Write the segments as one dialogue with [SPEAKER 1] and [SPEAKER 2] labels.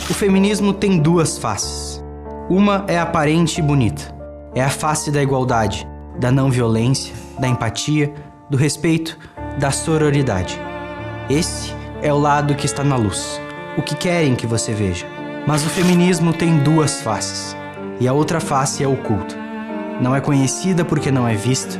[SPEAKER 1] O feminismo tem duas faces. Uma é aparente e bonita. É a face da igualdade, da não violência, da empatia, do respeito, da sororidade. Esse é o lado que está na luz, o que querem que você veja. Mas o feminismo tem duas faces, e a outra face é oculta. Não é conhecida porque não é vista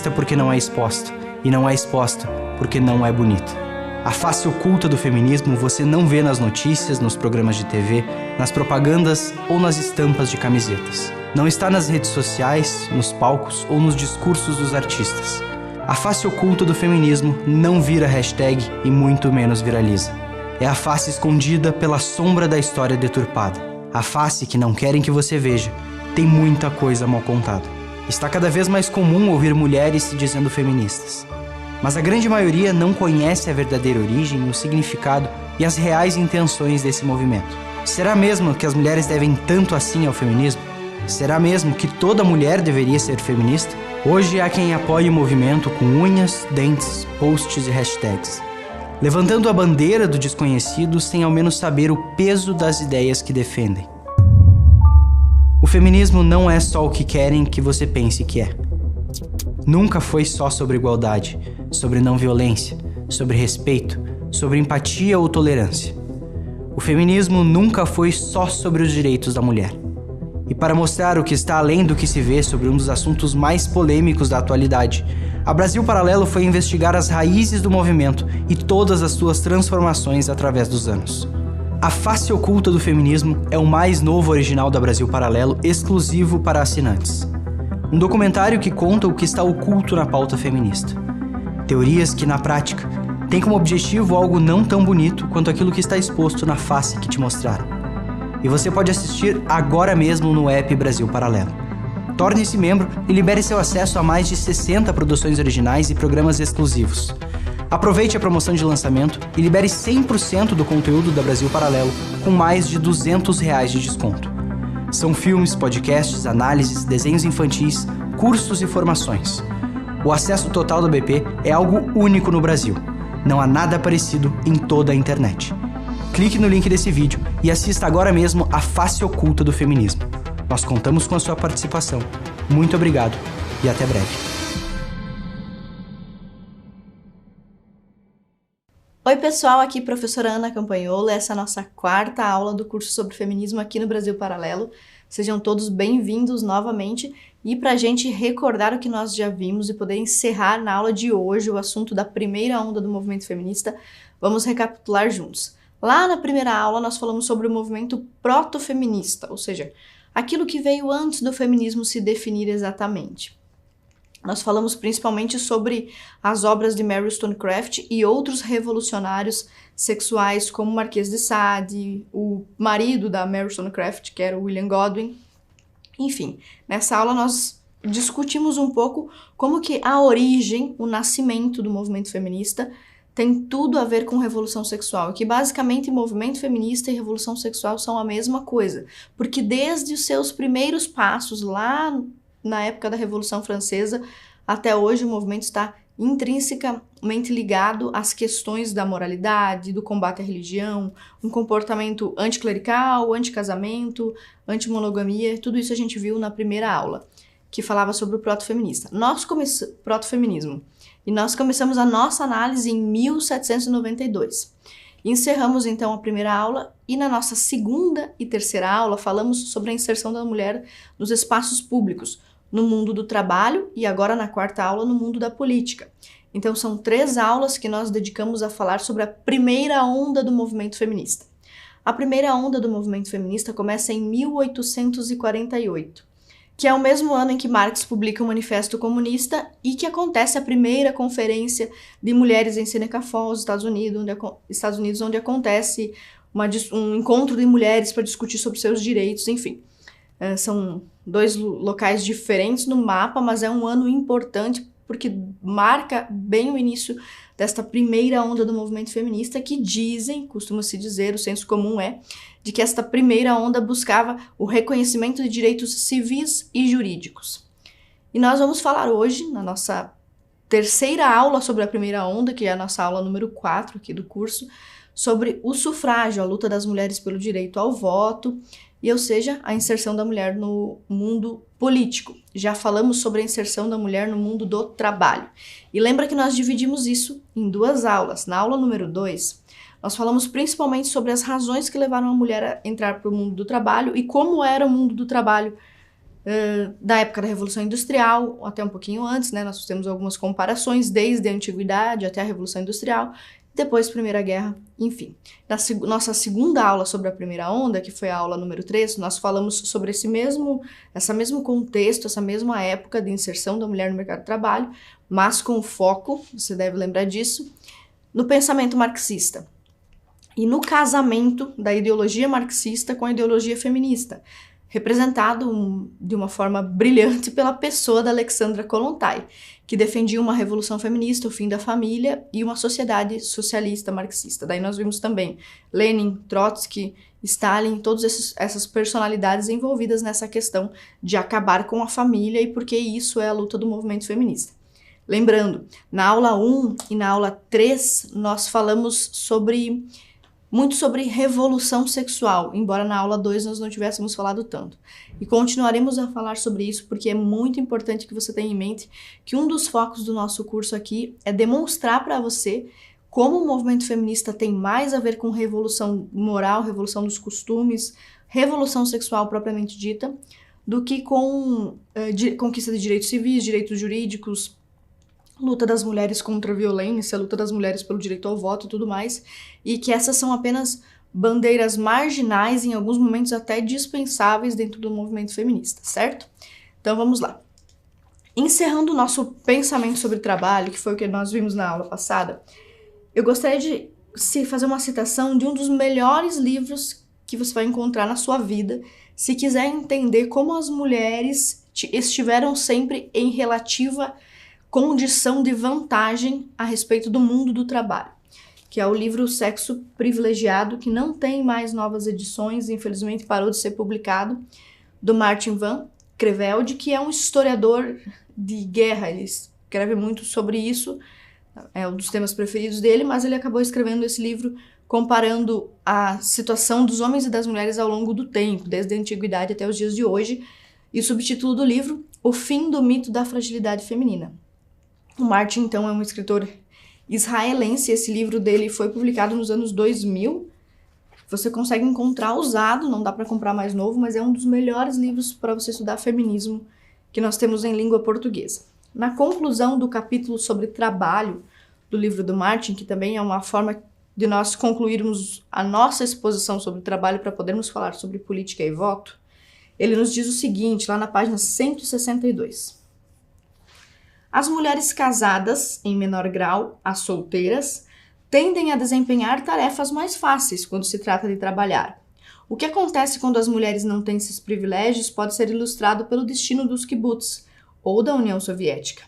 [SPEAKER 1] porque não é exposta, e não é exposta porque não é bonita. A face oculta do feminismo você não vê nas notícias, nos programas de TV, nas propagandas ou nas estampas de camisetas. Não está nas redes sociais, nos palcos ou nos discursos dos artistas. A face oculta do feminismo não vira hashtag e muito menos viraliza. É a face escondida pela sombra da história deturpada. A face que não querem que você veja tem muita coisa mal contada. Está cada vez mais comum ouvir mulheres se dizendo feministas. Mas a grande maioria não conhece a verdadeira origem, o significado e as reais intenções desse movimento. Será mesmo que as mulheres devem tanto assim ao feminismo? Será mesmo que toda mulher deveria ser feminista? Hoje há quem apoie o movimento com unhas, dentes, posts e hashtags, levantando a bandeira do desconhecido sem ao menos saber o peso das ideias que defendem. O feminismo não é só o que querem que você pense que é. Nunca foi só sobre igualdade, sobre não violência, sobre respeito, sobre empatia ou tolerância. O feminismo nunca foi só sobre os direitos da mulher. E para mostrar o que está além do que se vê sobre um dos assuntos mais polêmicos da atualidade, a Brasil Paralelo foi investigar as raízes do movimento e todas as suas transformações através dos anos. A Face Oculta do Feminismo é o mais novo original da Brasil Paralelo, exclusivo para assinantes. Um documentário que conta o que está oculto na pauta feminista. Teorias que, na prática, têm como objetivo algo não tão bonito quanto aquilo que está exposto na face que te mostraram. E você pode assistir agora mesmo no app Brasil Paralelo. Torne-se membro e libere seu acesso a mais de 60 produções originais e programas exclusivos. Aproveite a promoção de lançamento e libere 100% do conteúdo da Brasil Paralelo com mais de R$200 de desconto. São filmes, podcasts, análises, desenhos infantis, cursos e formações. O acesso total do BP é algo único no Brasil. Não há nada parecido em toda a internet. Clique no link desse vídeo e assista agora mesmo a Face Oculta do Feminismo. Nós contamos com a sua participação. Muito obrigado e até breve.
[SPEAKER 2] Oi pessoal, aqui professora Ana Campagnolo, essa é a nossa quarta aula do curso sobre feminismo aqui no Brasil Paralelo. Sejam todos bem-vindos novamente e para a gente recordar o que nós já vimos e poder encerrar na aula de hoje o assunto da primeira onda do movimento feminista, vamos recapitular juntos. Lá na primeira aula nós falamos sobre o movimento proto-feminista, ou seja, aquilo que veio antes do feminismo se definir exatamente. Nós falamos principalmente sobre as obras de Mary Wollstonecraft e outros revolucionários sexuais como Marquês de Sade, o marido da Mary Wollstonecraft, que era o William Godwin. Enfim, nessa aula nós discutimos um pouco como que a origem, o nascimento do movimento feminista tem tudo a ver com revolução sexual, que basicamente movimento feminista e revolução sexual são a mesma coisa, porque desde os seus primeiros passos lá na época da Revolução Francesa, até hoje o movimento está intrinsecamente ligado às questões da moralidade, do combate à religião, um comportamento anticlerical, anticasamento, antimonogamia, tudo isso a gente viu na primeira aula, que falava sobre o proto-feminismo. E nós começamos a nossa análise em 1792. Encerramos então a primeira aula e na nossa segunda e terceira aula falamos sobre a inserção da mulher nos espaços públicos, no mundo do trabalho e agora na quarta aula no mundo da política. Então são 3 aulas que nós dedicamos a falar sobre a primeira onda do movimento feminista. A primeira onda do movimento feminista começa em 1848, que é o mesmo ano em que Marx publica o Manifesto Comunista e que acontece a primeira conferência de mulheres em Seneca Falls, Estados Unidos, onde acontece um encontro de mulheres para discutir sobre seus direitos, enfim. São 2 locais diferentes no mapa, mas é um ano importante porque marca bem o início desta primeira onda do movimento feminista que costuma-se dizer, o senso comum é, de que esta primeira onda buscava o reconhecimento de direitos civis e jurídicos. E nós vamos falar hoje, na nossa terceira aula sobre a primeira onda, que é a nossa aula número 4 aqui do curso, sobre o sufrágio, a luta das mulheres pelo direito ao voto, ou seja, a inserção da mulher no mundo político. Já falamos sobre a inserção da mulher no mundo do trabalho. E lembra que nós dividimos isso em 2 aulas. Na aula número 2, nós falamos principalmente sobre as razões que levaram a mulher a entrar para o mundo do trabalho e como era o mundo do trabalho da época da Revolução Industrial, até um pouquinho antes, né? Nós temos algumas comparações desde a Antiguidade até a Revolução Industrial, depois Primeira Guerra, enfim. Na nossa segunda aula sobre a primeira onda, que foi a aula número 3, nós falamos sobre esse mesmo contexto, essa mesma época de inserção da mulher no mercado de trabalho, mas com foco, você deve lembrar disso, no pensamento marxista e no casamento da ideologia marxista com a ideologia feminista, representado de uma forma brilhante pela pessoa da Alexandra Kollontai, que defendia uma revolução feminista, o fim da família e uma sociedade socialista marxista. Daí nós vimos também Lenin, Trotsky, Stalin, todas essas personalidades envolvidas nessa questão de acabar com a família e porque isso é a luta do movimento feminista. Lembrando, na aula 1 e na aula 3, nós falamos muito sobre revolução sexual, embora na aula 2 nós não tivéssemos falado tanto. E continuaremos a falar sobre isso porque é muito importante que você tenha em mente que um dos focos do nosso curso aqui é demonstrar para você como o movimento feminista tem mais a ver com revolução moral, revolução dos costumes, revolução sexual propriamente dita, do que com conquista de direitos civis, direitos jurídicos, luta das mulheres contra a violência, luta das mulheres pelo direito ao voto e tudo mais, e que essas são apenas bandeiras marginais, em alguns momentos até dispensáveis dentro do movimento feminista, certo? Então vamos lá. Encerrando o nosso pensamento sobre trabalho, que foi o que nós vimos na aula passada, eu gostaria de fazer uma citação de um dos melhores livros que você vai encontrar na sua vida, se quiser entender como as mulheres estiveram sempre em relativa condição de vantagem a respeito do mundo do trabalho, que é o livro Sexo Privilegiado, que não tem mais novas edições, infelizmente parou de ser publicado, do Martin van Creveld, que é um historiador de guerra, ele escreve muito sobre isso, é um dos temas preferidos dele, mas ele acabou escrevendo esse livro comparando a situação dos homens e das mulheres ao longo do tempo, desde a antiguidade até os dias de hoje, e o subtítulo do livro, O Fim do Mito da Fragilidade Feminina. O Martin, então, é um escritor israelense. Esse livro dele foi publicado nos anos 2000. Você consegue encontrar usado, não dá para comprar mais novo, mas é um dos melhores livros para você estudar feminismo que nós temos em língua portuguesa. Na conclusão do capítulo sobre trabalho do livro do Martin, que também é uma forma de nós concluirmos a nossa exposição sobre trabalho para podermos falar sobre política e voto, ele nos diz o seguinte, lá na página 162. As mulheres casadas, em menor grau, as solteiras, tendem a desempenhar tarefas mais fáceis quando se trata de trabalhar. O que acontece quando as mulheres não têm esses privilégios pode ser ilustrado pelo destino dos kibbutz, ou da União Soviética.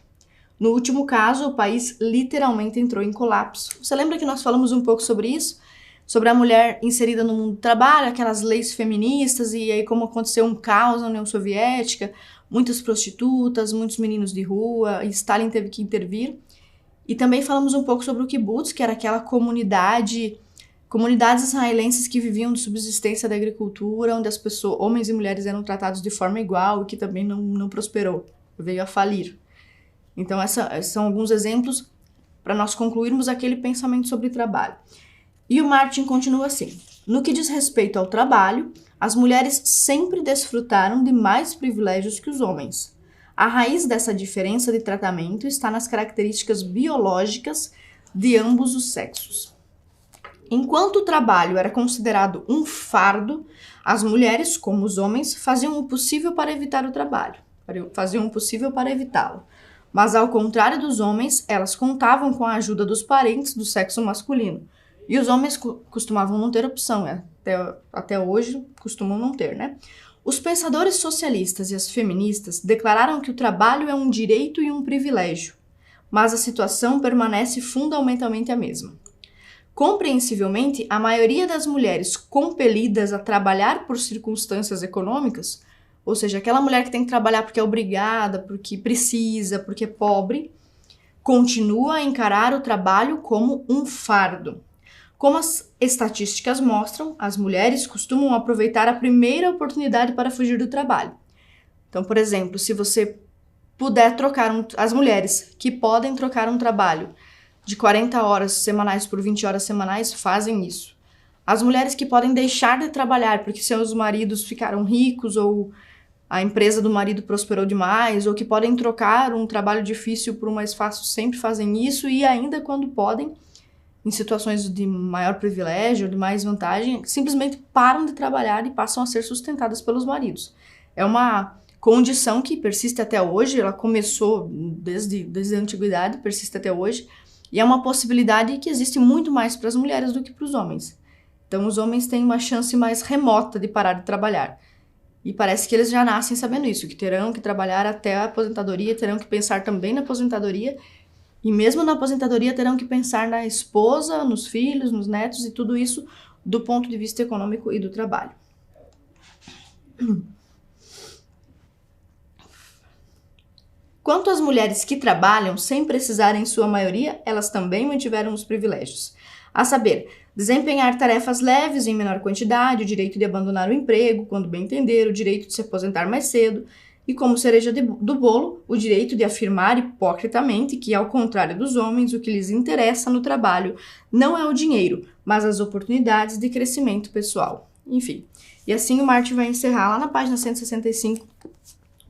[SPEAKER 2] No último caso, o país literalmente entrou em colapso. Você lembra que nós falamos um pouco sobre isso? Sobre a mulher inserida no mundo do trabalho, aquelas leis feministas, e aí como aconteceu um caos na União Soviética, muitas prostitutas, muitos meninos de rua, e Stalin teve que intervir. E também falamos um pouco sobre o kibbutz, que era aquela comunidades israelenses que viviam de subsistência da agricultura, onde as pessoas, homens e mulheres eram tratados de forma igual e que também não prosperou, veio a falir. Então, esses são alguns exemplos para nós concluirmos aquele pensamento sobre trabalho. E o Martin continua assim. No que diz respeito ao trabalho, as mulheres sempre desfrutaram de mais privilégios que os homens. A raiz dessa diferença de tratamento está nas características biológicas de ambos os sexos. Enquanto o trabalho era considerado um fardo, as mulheres, como os homens, faziam o possível para evitar o trabalho, faziam o possível para evitá-lo. Mas, ao contrário dos homens, elas contavam com a ajuda dos parentes do sexo masculino. E os homens costumavam não ter opção, até hoje costumam não ter, né? Os pensadores socialistas e as feministas declararam que o trabalho é um direito e um privilégio, mas a situação permanece fundamentalmente a mesma. Compreensivelmente, a maioria das mulheres compelidas a trabalhar por circunstâncias econômicas, ou seja, aquela mulher que tem que trabalhar porque é obrigada, porque precisa, porque é pobre, continua a encarar o trabalho como um fardo. Como as estatísticas mostram, as mulheres costumam aproveitar a primeira oportunidade para fugir do trabalho. Então, por exemplo, se você puder trocar as mulheres que podem trocar um trabalho de 40 horas semanais por 20 horas semanais, fazem isso. As mulheres que podem deixar de trabalhar porque seus maridos ficaram ricos ou a empresa do marido prosperou demais, ou que podem trocar um trabalho difícil por um mais fácil, sempre fazem isso, e ainda quando podem, em situações de maior privilégio, de mais vantagem, simplesmente param de trabalhar e passam a ser sustentadas pelos maridos. É uma condição que persiste até hoje, ela começou desde a antiguidade, persiste até hoje, e é uma possibilidade que existe muito mais para as mulheres do que para os homens. Então, os homens têm uma chance mais remota de parar de trabalhar. E parece que eles já nascem sabendo isso, que terão que trabalhar até a aposentadoria, terão que pensar também na aposentadoria, e mesmo na aposentadoria terão que pensar na esposa, nos filhos, nos netos, e tudo isso do ponto de vista econômico e do trabalho. Quanto às mulheres que trabalham sem precisar, em sua maioria, elas também mantiveram os privilégios. A saber, desempenhar tarefas leves em menor quantidade, o direito de abandonar o emprego quando bem entender, o direito de se aposentar mais cedo e, como cereja do bolo, o direito de afirmar hipocritamente que, ao contrário dos homens, o que lhes interessa no trabalho não é o dinheiro, mas as oportunidades de crescimento pessoal. Enfim, e assim o Martin vai encerrar lá na página 165,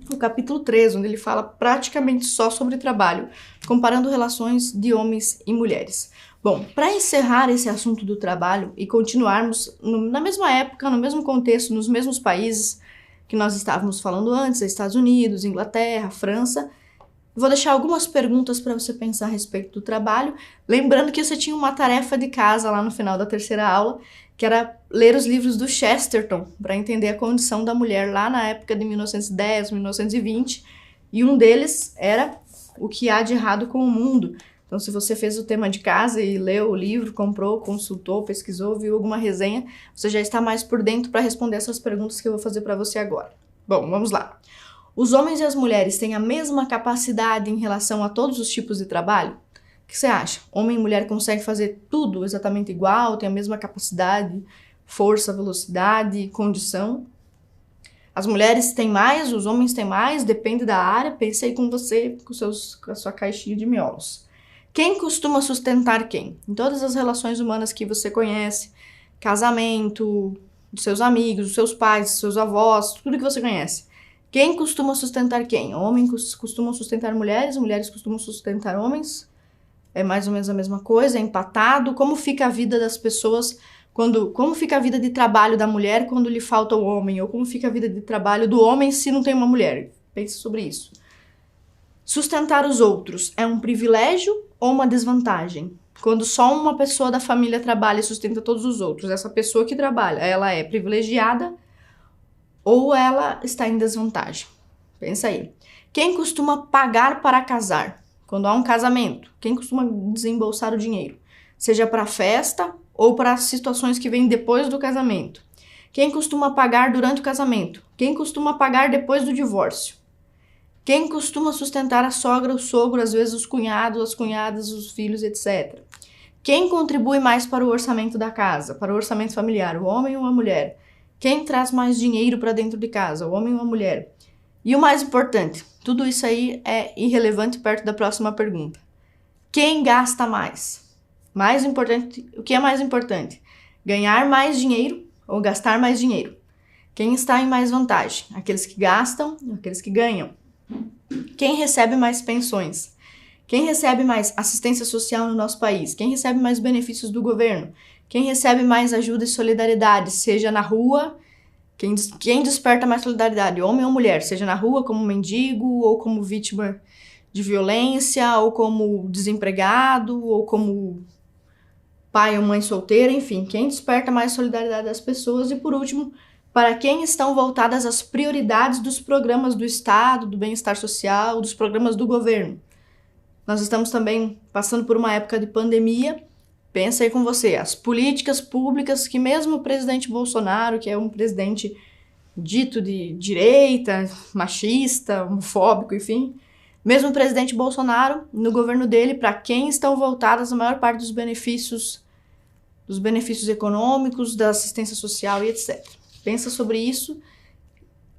[SPEAKER 2] no capítulo 3, onde ele fala praticamente só sobre trabalho, comparando relações de homens e mulheres. Bom, para encerrar esse assunto do trabalho e continuarmos na mesma época, no mesmo contexto, nos mesmos países que nós estávamos falando antes, Estados Unidos, Inglaterra, França, vou deixar algumas perguntas para você pensar a respeito do trabalho, lembrando que você tinha uma tarefa de casa lá no final da terceira aula, que era ler os livros do Chesterton, para entender a condição da mulher lá na época de 1910, 1920, e um deles era O que há de errado com o mundo. Então, se você fez o tema de casa e leu o livro, comprou, consultou, pesquisou, viu alguma resenha, você já está mais por dentro para responder essas perguntas que eu vou fazer para você agora. Bom, vamos lá. Os homens e as mulheres têm a mesma capacidade em relação a todos os tipos de trabalho? O que você acha? Homem e mulher conseguem fazer tudo exatamente igual, têm a mesma capacidade, força, velocidade, condição? As mulheres têm mais, os homens têm mais, depende da área. Pense aí com você, com a sua caixinha de miolos. Quem costuma sustentar quem? Em todas as relações humanas que você conhece, casamento, dos seus amigos, dos seus pais, dos seus avós, tudo que você conhece. Quem costuma sustentar quem? Homens costumam sustentar mulheres, mulheres costumam sustentar homens. É mais ou menos a mesma coisa, é empatado. Como fica a vida das pessoas como fica a vida de trabalho da mulher quando lhe falta o homem? Ou como fica a vida de trabalho do homem se não tem uma mulher? Pense sobre isso. Sustentar os outros é um privilégio ou uma desvantagem? Quando só uma pessoa da família trabalha e sustenta todos os outros, essa pessoa que trabalha, ela é privilegiada ou ela está em desvantagem? Pensa aí. Quem costuma pagar para casar? Quando há um casamento, quem costuma desembolsar o dinheiro? Seja para a festa ou para as situações que vêm depois do casamento. Quem costuma pagar durante o casamento? Quem costuma pagar depois do divórcio? Quem costuma sustentar a sogra, o sogro, às vezes os cunhados, as cunhadas, os filhos, etc. Quem contribui mais para o orçamento da casa, para o orçamento familiar, o homem ou a mulher? Quem traz mais dinheiro para dentro de casa, o homem ou a mulher? E o mais importante, tudo isso aí é irrelevante perto da próxima pergunta. Quem gasta mais? Mais importante, o que é mais importante? Ganhar mais dinheiro ou gastar mais dinheiro? Quem está em mais vantagem? Aqueles que gastam ou aqueles que ganham? Quem recebe mais pensões? Quem recebe mais assistência social no nosso país? Quem recebe mais benefícios do governo? Quem recebe mais ajuda e solidariedade, seja na rua? Quem desperta mais solidariedade, homem ou mulher? Seja na rua como mendigo, ou como vítima de violência, ou como desempregado, ou como pai ou mãe solteira, enfim. Quem desperta mais solidariedade das pessoas? E por último, para quem estão voltadas as prioridades dos programas do Estado, do bem-estar social, dos programas do governo? Nós estamos também passando por uma época de pandemia. Pensa aí com você, as políticas públicas que mesmo o presidente Bolsonaro, que é um presidente dito de direita, machista, homofóbico, enfim, mesmo o presidente Bolsonaro, no governo dele, para quem estão voltadas a maior parte dos benefícios dos benefícios econômicos, da assistência social e etc. Pensa sobre isso,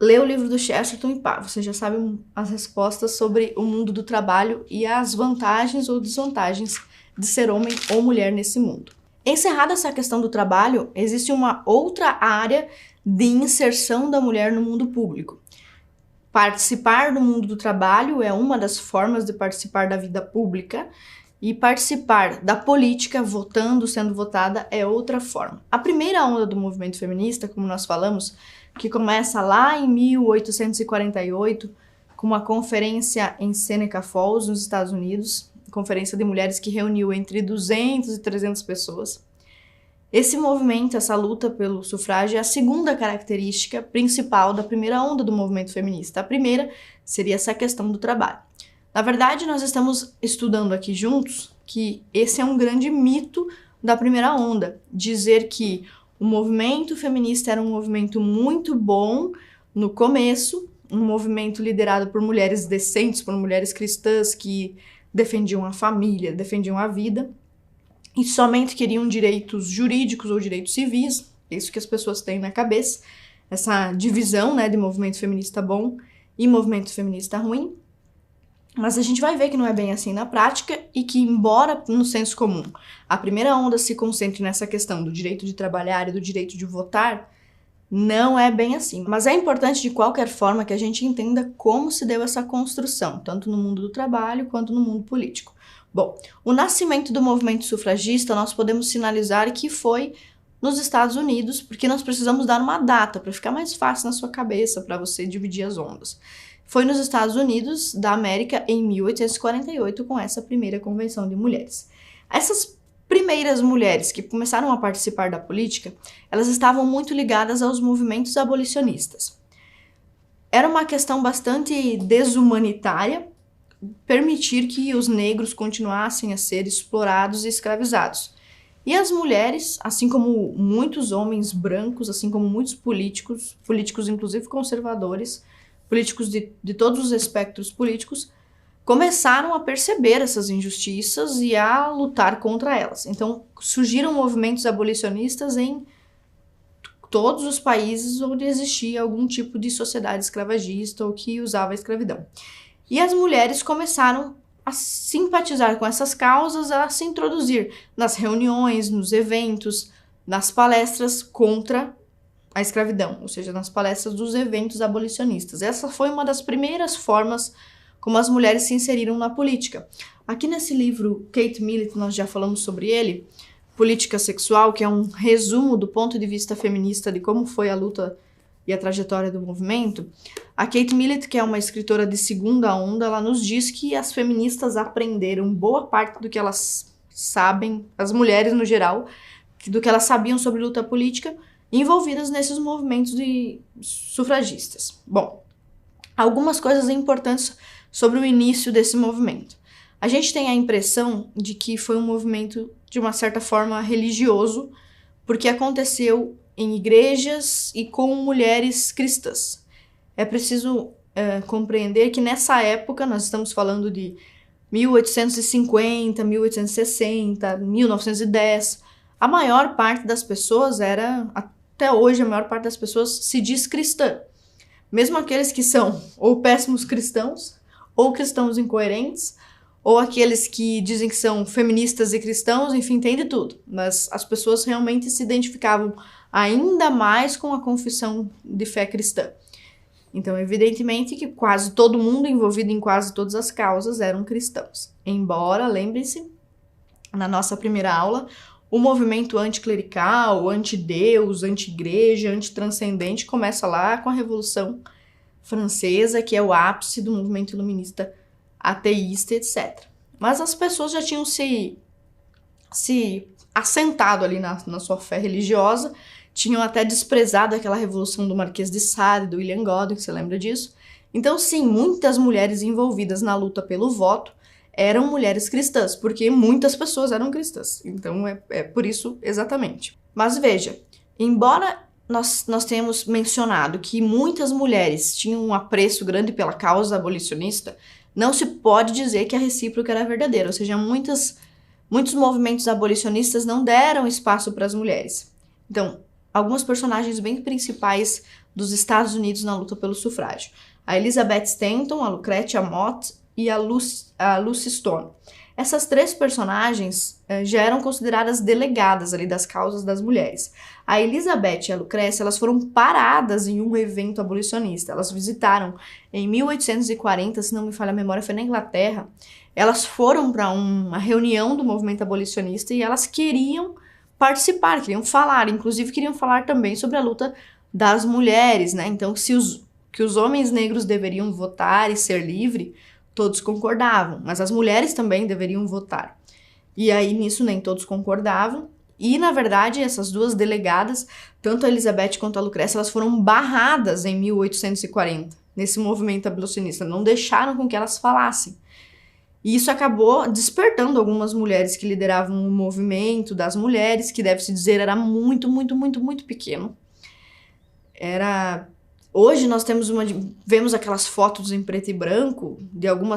[SPEAKER 2] lê o livro do Chesterton e pá, você já sabe as respostas sobre o mundo do trabalho e as vantagens ou desvantagens de ser homem ou mulher nesse mundo. Encerrada essa questão do trabalho, existe uma outra área de inserção da mulher no mundo público. Participar do mundo do trabalho é uma das formas de participar da vida pública e participar da política, votando, sendo votada, é outra forma. A primeira onda do movimento feminista, como nós falamos, que começa lá em 1848, com uma conferência em Seneca Falls, nos Estados Unidos, conferência de mulheres que reuniu entre 200 e 300 pessoas. Esse movimento, essa luta pelo sufrágio é a segunda característica principal da primeira onda do movimento feminista. A primeira seria essa questão do trabalho. Na verdade, nós estamos estudando aqui juntos que esse é um grande mito da primeira onda, dizer que o movimento feminista era um movimento muito bom no começo, um movimento liderado por mulheres decentes, por mulheres cristãs que defendiam a família, defendiam a vida, e somente queriam direitos jurídicos ou direitos civis, isso que as pessoas têm na cabeça, essa divisão, né, de movimento feminista bom e movimento feminista ruim. Mas a gente vai ver que não é bem assim na prática e que, embora no senso comum a primeira onda se concentre nessa questão do direito de trabalhar e do direito de votar, não é bem assim. Mas é importante de qualquer forma que a gente entenda como se deu essa construção, tanto no mundo do trabalho quanto no mundo político. Bom, o nascimento do movimento sufragista nós podemos sinalizar que foi nos Estados Unidos, porque nós precisamos dar uma data para ficar mais fácil na sua cabeça, para você dividir as ondas. Foi nos Estados Unidos da América em 1848 com essa primeira convenção de mulheres. Essas primeiras mulheres que começaram a participar da política, elas estavam muito ligadas aos movimentos abolicionistas. Era uma questão bastante desumanitária permitir que os negros continuassem a ser explorados e escravizados. E as mulheres, assim como muitos homens brancos, assim como muitos políticos inclusive conservadores, políticos de todos os espectros políticos, começaram a perceber essas injustiças e a lutar contra elas. Então, surgiram movimentos abolicionistas em todos os países onde existia algum tipo de sociedade escravagista ou que usava a escravidão. E as mulheres começaram a simpatizar com essas causas, a se introduzir nas reuniões, nos eventos, nas palestras contra a escravidão, ou seja, nas palestras dos eventos abolicionistas. Essa foi uma das primeiras formas como as mulheres se inseriram na política. Aqui nesse livro, Kate Millett, nós já falamos sobre ele, Política Sexual, que é um resumo do ponto de vista feminista de como foi a luta e a trajetória do movimento. A Kate Millett, que é uma escritora de segunda onda, ela nos diz que as feministas aprenderam boa parte do que elas sabem, as mulheres no geral, do que elas sabiam sobre luta política, envolvidas nesses movimentos de sufragistas. Bom, algumas coisas importantes sobre o início desse movimento. A gente tem a impressão de que foi um movimento, de uma certa forma, religioso, porque aconteceu em igrejas e com mulheres cristãs. É preciso compreender que nessa época, nós estamos falando de 1850, 1860, 1910, a maior parte das pessoas até hoje, a maior parte das pessoas se diz cristã. Mesmo aqueles que são ou péssimos cristãos, ou cristãos incoerentes, ou aqueles que dizem que são feministas e cristãos, enfim, tem de tudo. Mas as pessoas realmente se identificavam ainda mais com a confissão de fé cristã. Então, evidentemente que quase todo mundo envolvido em quase todas as causas eram cristãos. Embora, lembre-se, na nossa primeira aula, o movimento anticlerical, anti-Deus, anti-igreja, antitranscendente começa lá com a Revolução Francesa, que é o ápice do movimento iluminista ateísta, etc. Mas as pessoas já tinham se assentado ali na sua fé religiosa, tinham até desprezado aquela revolução do Marquês de Sade, do William Godwin, você lembra disso? Então, sim, muitas mulheres envolvidas na luta pelo voto eram mulheres cristãs, porque muitas pessoas eram cristãs. Então, é por isso exatamente. Mas veja, embora nós tenhamos mencionado que muitas mulheres tinham um apreço grande pela causa abolicionista, não se pode dizer que a recíproca era verdadeira, ou seja, muitas muitos movimentos abolicionistas não deram espaço para as mulheres. Então, algumas personagens bem principais dos Estados Unidos na luta pelo sufrágio. A Elizabeth Stanton, a Lucretia Mott e a Lucy Stone. Essas 3 personagens já eram consideradas delegadas ali das causas das mulheres. A Elizabeth e a Lucrécia, elas foram paradas em um evento abolicionista. Elas visitaram em 1840, se não me falha a memória, foi na Inglaterra. Elas foram para uma reunião do movimento abolicionista e elas queriam participar, queriam falar, inclusive queriam falar também sobre a luta das mulheres, né? Então, que os homens negros deveriam votar e ser livre, todos concordavam, mas as mulheres também deveriam votar. E aí, nisso, nem todos concordavam. E, na verdade, essas 2 delegadas, tanto a Elizabeth quanto a Lucrécia, elas foram barradas em 1840, nesse movimento abolicionista. Não deixaram com que elas falassem. E isso acabou despertando algumas mulheres que lideravam o movimento das mulheres, que, deve-se dizer, era muito, muito, muito, muito pequeno. Hoje nós vemos aquelas fotos em preto e branco de uma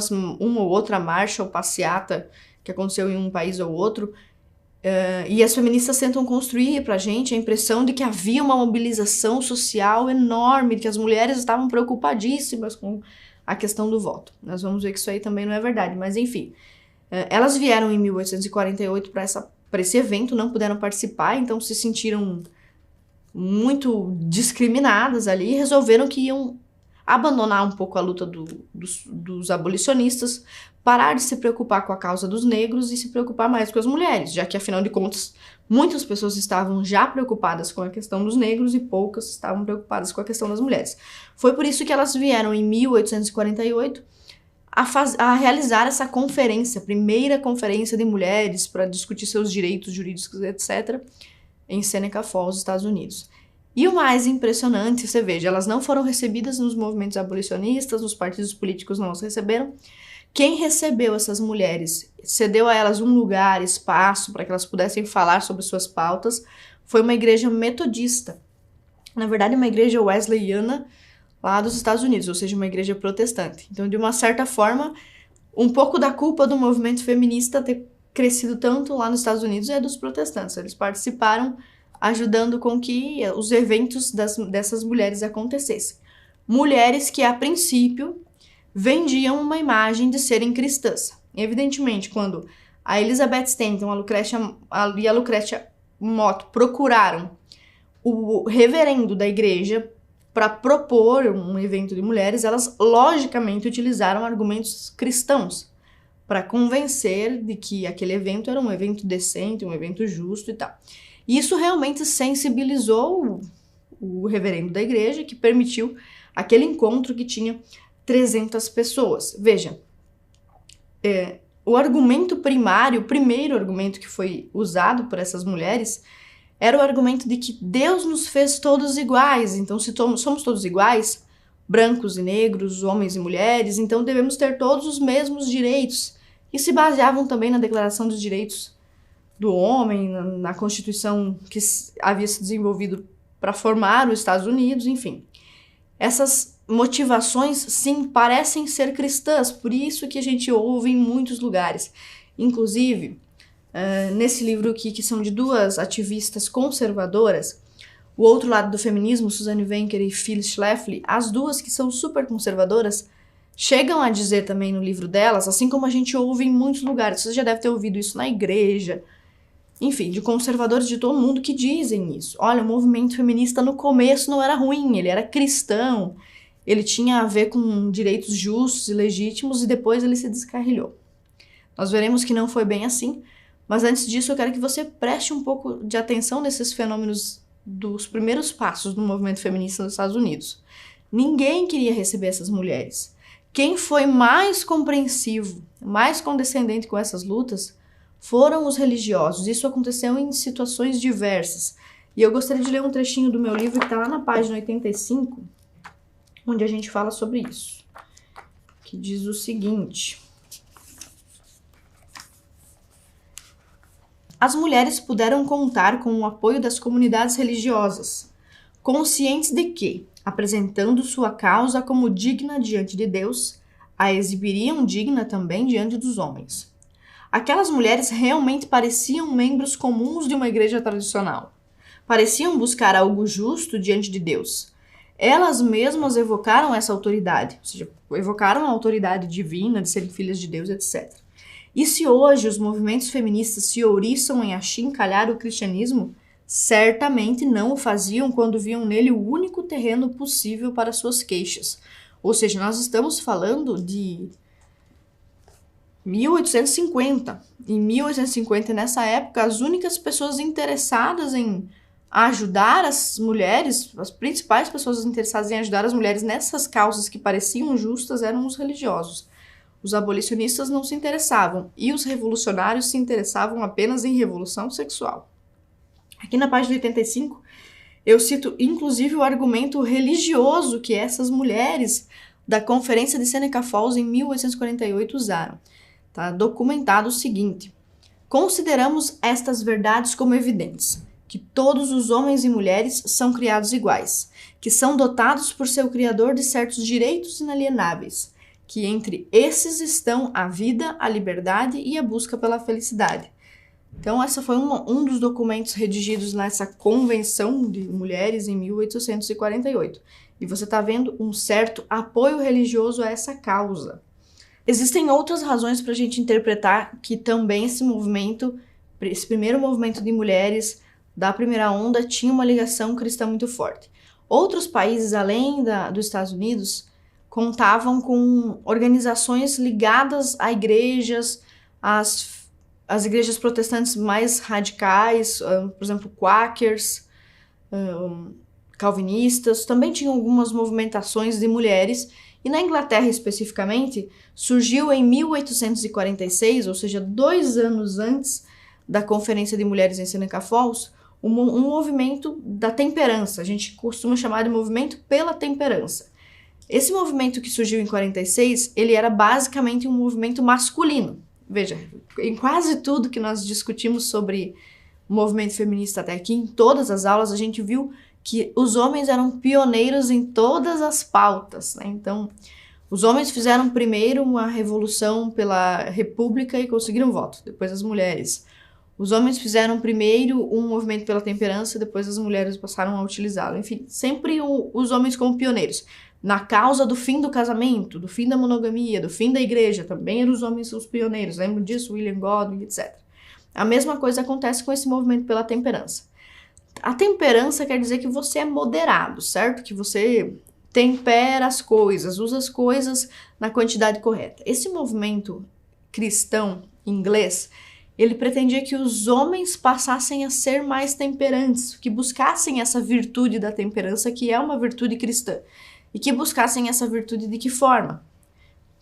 [SPEAKER 2] ou outra marcha ou passeata que aconteceu em um país ou outro, e as feministas tentam construir pra gente a impressão de que havia uma mobilização social enorme, de que as mulheres estavam preocupadíssimas com a questão do voto. Nós vamos ver que isso aí também não é verdade, mas enfim. Elas vieram em 1848 para esse evento, não puderam participar, então se sentiram muito discriminadas ali e resolveram que iam abandonar um pouco a luta dos abolicionistas, parar de se preocupar com a causa dos negros e se preocupar mais com as mulheres, já que, afinal de contas, muitas pessoas estavam já preocupadas com a questão dos negros e poucas estavam preocupadas com a questão das mulheres. Foi por isso que elas vieram em 1848 a realizar essa conferência, a primeira conferência de mulheres para discutir seus direitos jurídicos, etc., em Seneca Falls, Estados Unidos. E o mais impressionante, você veja, elas não foram recebidas nos movimentos abolicionistas, nos partidos políticos não as receberam. Quem recebeu essas mulheres, cedeu a elas um lugar, espaço, para que elas pudessem falar sobre suas pautas, foi uma igreja metodista. Na verdade, uma igreja wesleyana lá dos Estados Unidos, ou seja, uma igreja protestante. Então, de uma certa forma, um pouco da culpa do movimento feminista ter crescido tanto lá nos Estados Unidos é dos protestantes. Eles participaram ajudando com que os eventos dessas mulheres acontecessem. Mulheres que, a princípio, vendiam uma imagem de serem cristãs. Evidentemente, quando a Elizabeth Stanton e a Lucretia Mott procuraram o reverendo da igreja para propor um evento de mulheres, elas logicamente utilizaram argumentos cristãos para convencer de que aquele evento era um evento decente, um evento justo e tal. E isso realmente sensibilizou o reverendo da igreja, que permitiu aquele encontro que tinha 300 pessoas. Veja, o argumento primário, o primeiro argumento que foi usado por essas mulheres, era o argumento de que Deus nos fez todos iguais. Então, se somos todos iguais, brancos e negros, homens e mulheres, então devemos ter todos os mesmos direitos. E se baseavam também na Declaração dos Direitos do Homem, na Constituição que havia se desenvolvido para formar os Estados Unidos, enfim. Essas motivações, sim, parecem ser cristãs, por isso que a gente ouve em muitos lugares. Inclusive, nesse livro aqui, que são de 2 ativistas conservadoras, O Outro Lado do Feminismo, Suzanne Venker e Phyllis Schlafly, as 2 que são super conservadoras, chegam a dizer também no livro delas, assim como a gente ouve em muitos lugares, você já deve ter ouvido isso na igreja, enfim, de conservadores de todo mundo que dizem isso. Olha, o movimento feminista no começo não era ruim, ele era cristão, ele tinha a ver com direitos justos e legítimos e depois ele se descarrilhou. Nós veremos que não foi bem assim, mas antes disso eu quero que você preste um pouco de atenção nesses fenômenos dos primeiros passos do movimento feminista nos Estados Unidos. Ninguém queria receber essas mulheres. Quem foi mais compreensivo, mais condescendente com essas lutas, foram os religiosos. Isso aconteceu em situações diversas. E eu gostaria de ler um trechinho do meu livro que está lá na página 85, onde a gente fala sobre isso. Que diz o seguinte: as mulheres puderam contar com o apoio das comunidades religiosas, conscientes de que, apresentando sua causa como digna diante de Deus, a exibiriam digna também diante dos homens. aquelas mulheres realmente pareciam membros comuns de uma igreja tradicional. Pareciam buscar algo justo diante de Deus. Elas mesmas evocaram essa autoridade, ou seja, evocaram a autoridade divina de serem filhas de Deus, etc. E se hoje os movimentos feministas se ouriçam em achincalhar o cristianismo, certamente não o faziam quando viam nele o único terreno possível para suas queixas. Ou seja, nós estamos falando de 1850. Em 1850, nessa época, as únicas pessoas interessadas em ajudar as mulheres, as principais pessoas interessadas em ajudar as mulheres nessas causas que pareciam justas eram os religiosos. Os abolicionistas não se interessavam e os revolucionários se interessavam apenas em revolução sexual. Aqui na página 85, eu cito inclusive o argumento religioso que essas mulheres da Conferência de Seneca Falls em 1848 usaram. Está documentado o seguinte: consideramos estas verdades como evidentes, que todos os homens e mulheres são criados iguais, que são dotados por seu Criador de certos direitos inalienáveis, que entre esses estão a vida, a liberdade e a busca pela felicidade. Então, essa foi um dos documentos redigidos nessa Convenção de Mulheres em 1848. E você está vendo um certo apoio religioso a essa causa. Existem outras razões para a gente interpretar que também esse primeiro movimento de mulheres da primeira onda tinha uma ligação cristã muito forte. Outros países, além dos Estados Unidos, contavam com organizações ligadas a igrejas, as igrejas protestantes mais radicais, por exemplo, Quakers, calvinistas, também tinham algumas movimentações de mulheres, e na Inglaterra especificamente, surgiu em 1846, ou seja, 2 anos antes da Conferência de Mulheres em Seneca Falls, um movimento da temperança. A gente costuma chamar de movimento pela temperança. Esse movimento que surgiu em 46, ele era basicamente um movimento masculino. Veja, em quase tudo que nós discutimos sobre o movimento feminista até aqui, em todas as aulas, a gente viu que os homens eram pioneiros em todas as pautas, né? Então, os homens fizeram primeiro uma revolução pela república e conseguiram voto, depois as mulheres. Os homens fizeram primeiro um movimento pela temperança, depois as mulheres passaram a utilizá-lo. Enfim, sempre os homens como pioneiros. Na causa do fim do casamento, do fim da monogamia, do fim da igreja, também eram os homens os pioneiros. Lembro disso, William Godwin, etc. A mesma coisa acontece com esse movimento pela temperança. A temperança quer dizer que você é moderado, certo? Que você tempera as coisas, usa as coisas na quantidade correta. Esse movimento cristão inglês, ele pretendia que os homens passassem a ser mais temperantes, que buscassem essa virtude da temperança, que é uma virtude cristã. E que buscassem essa virtude de que forma?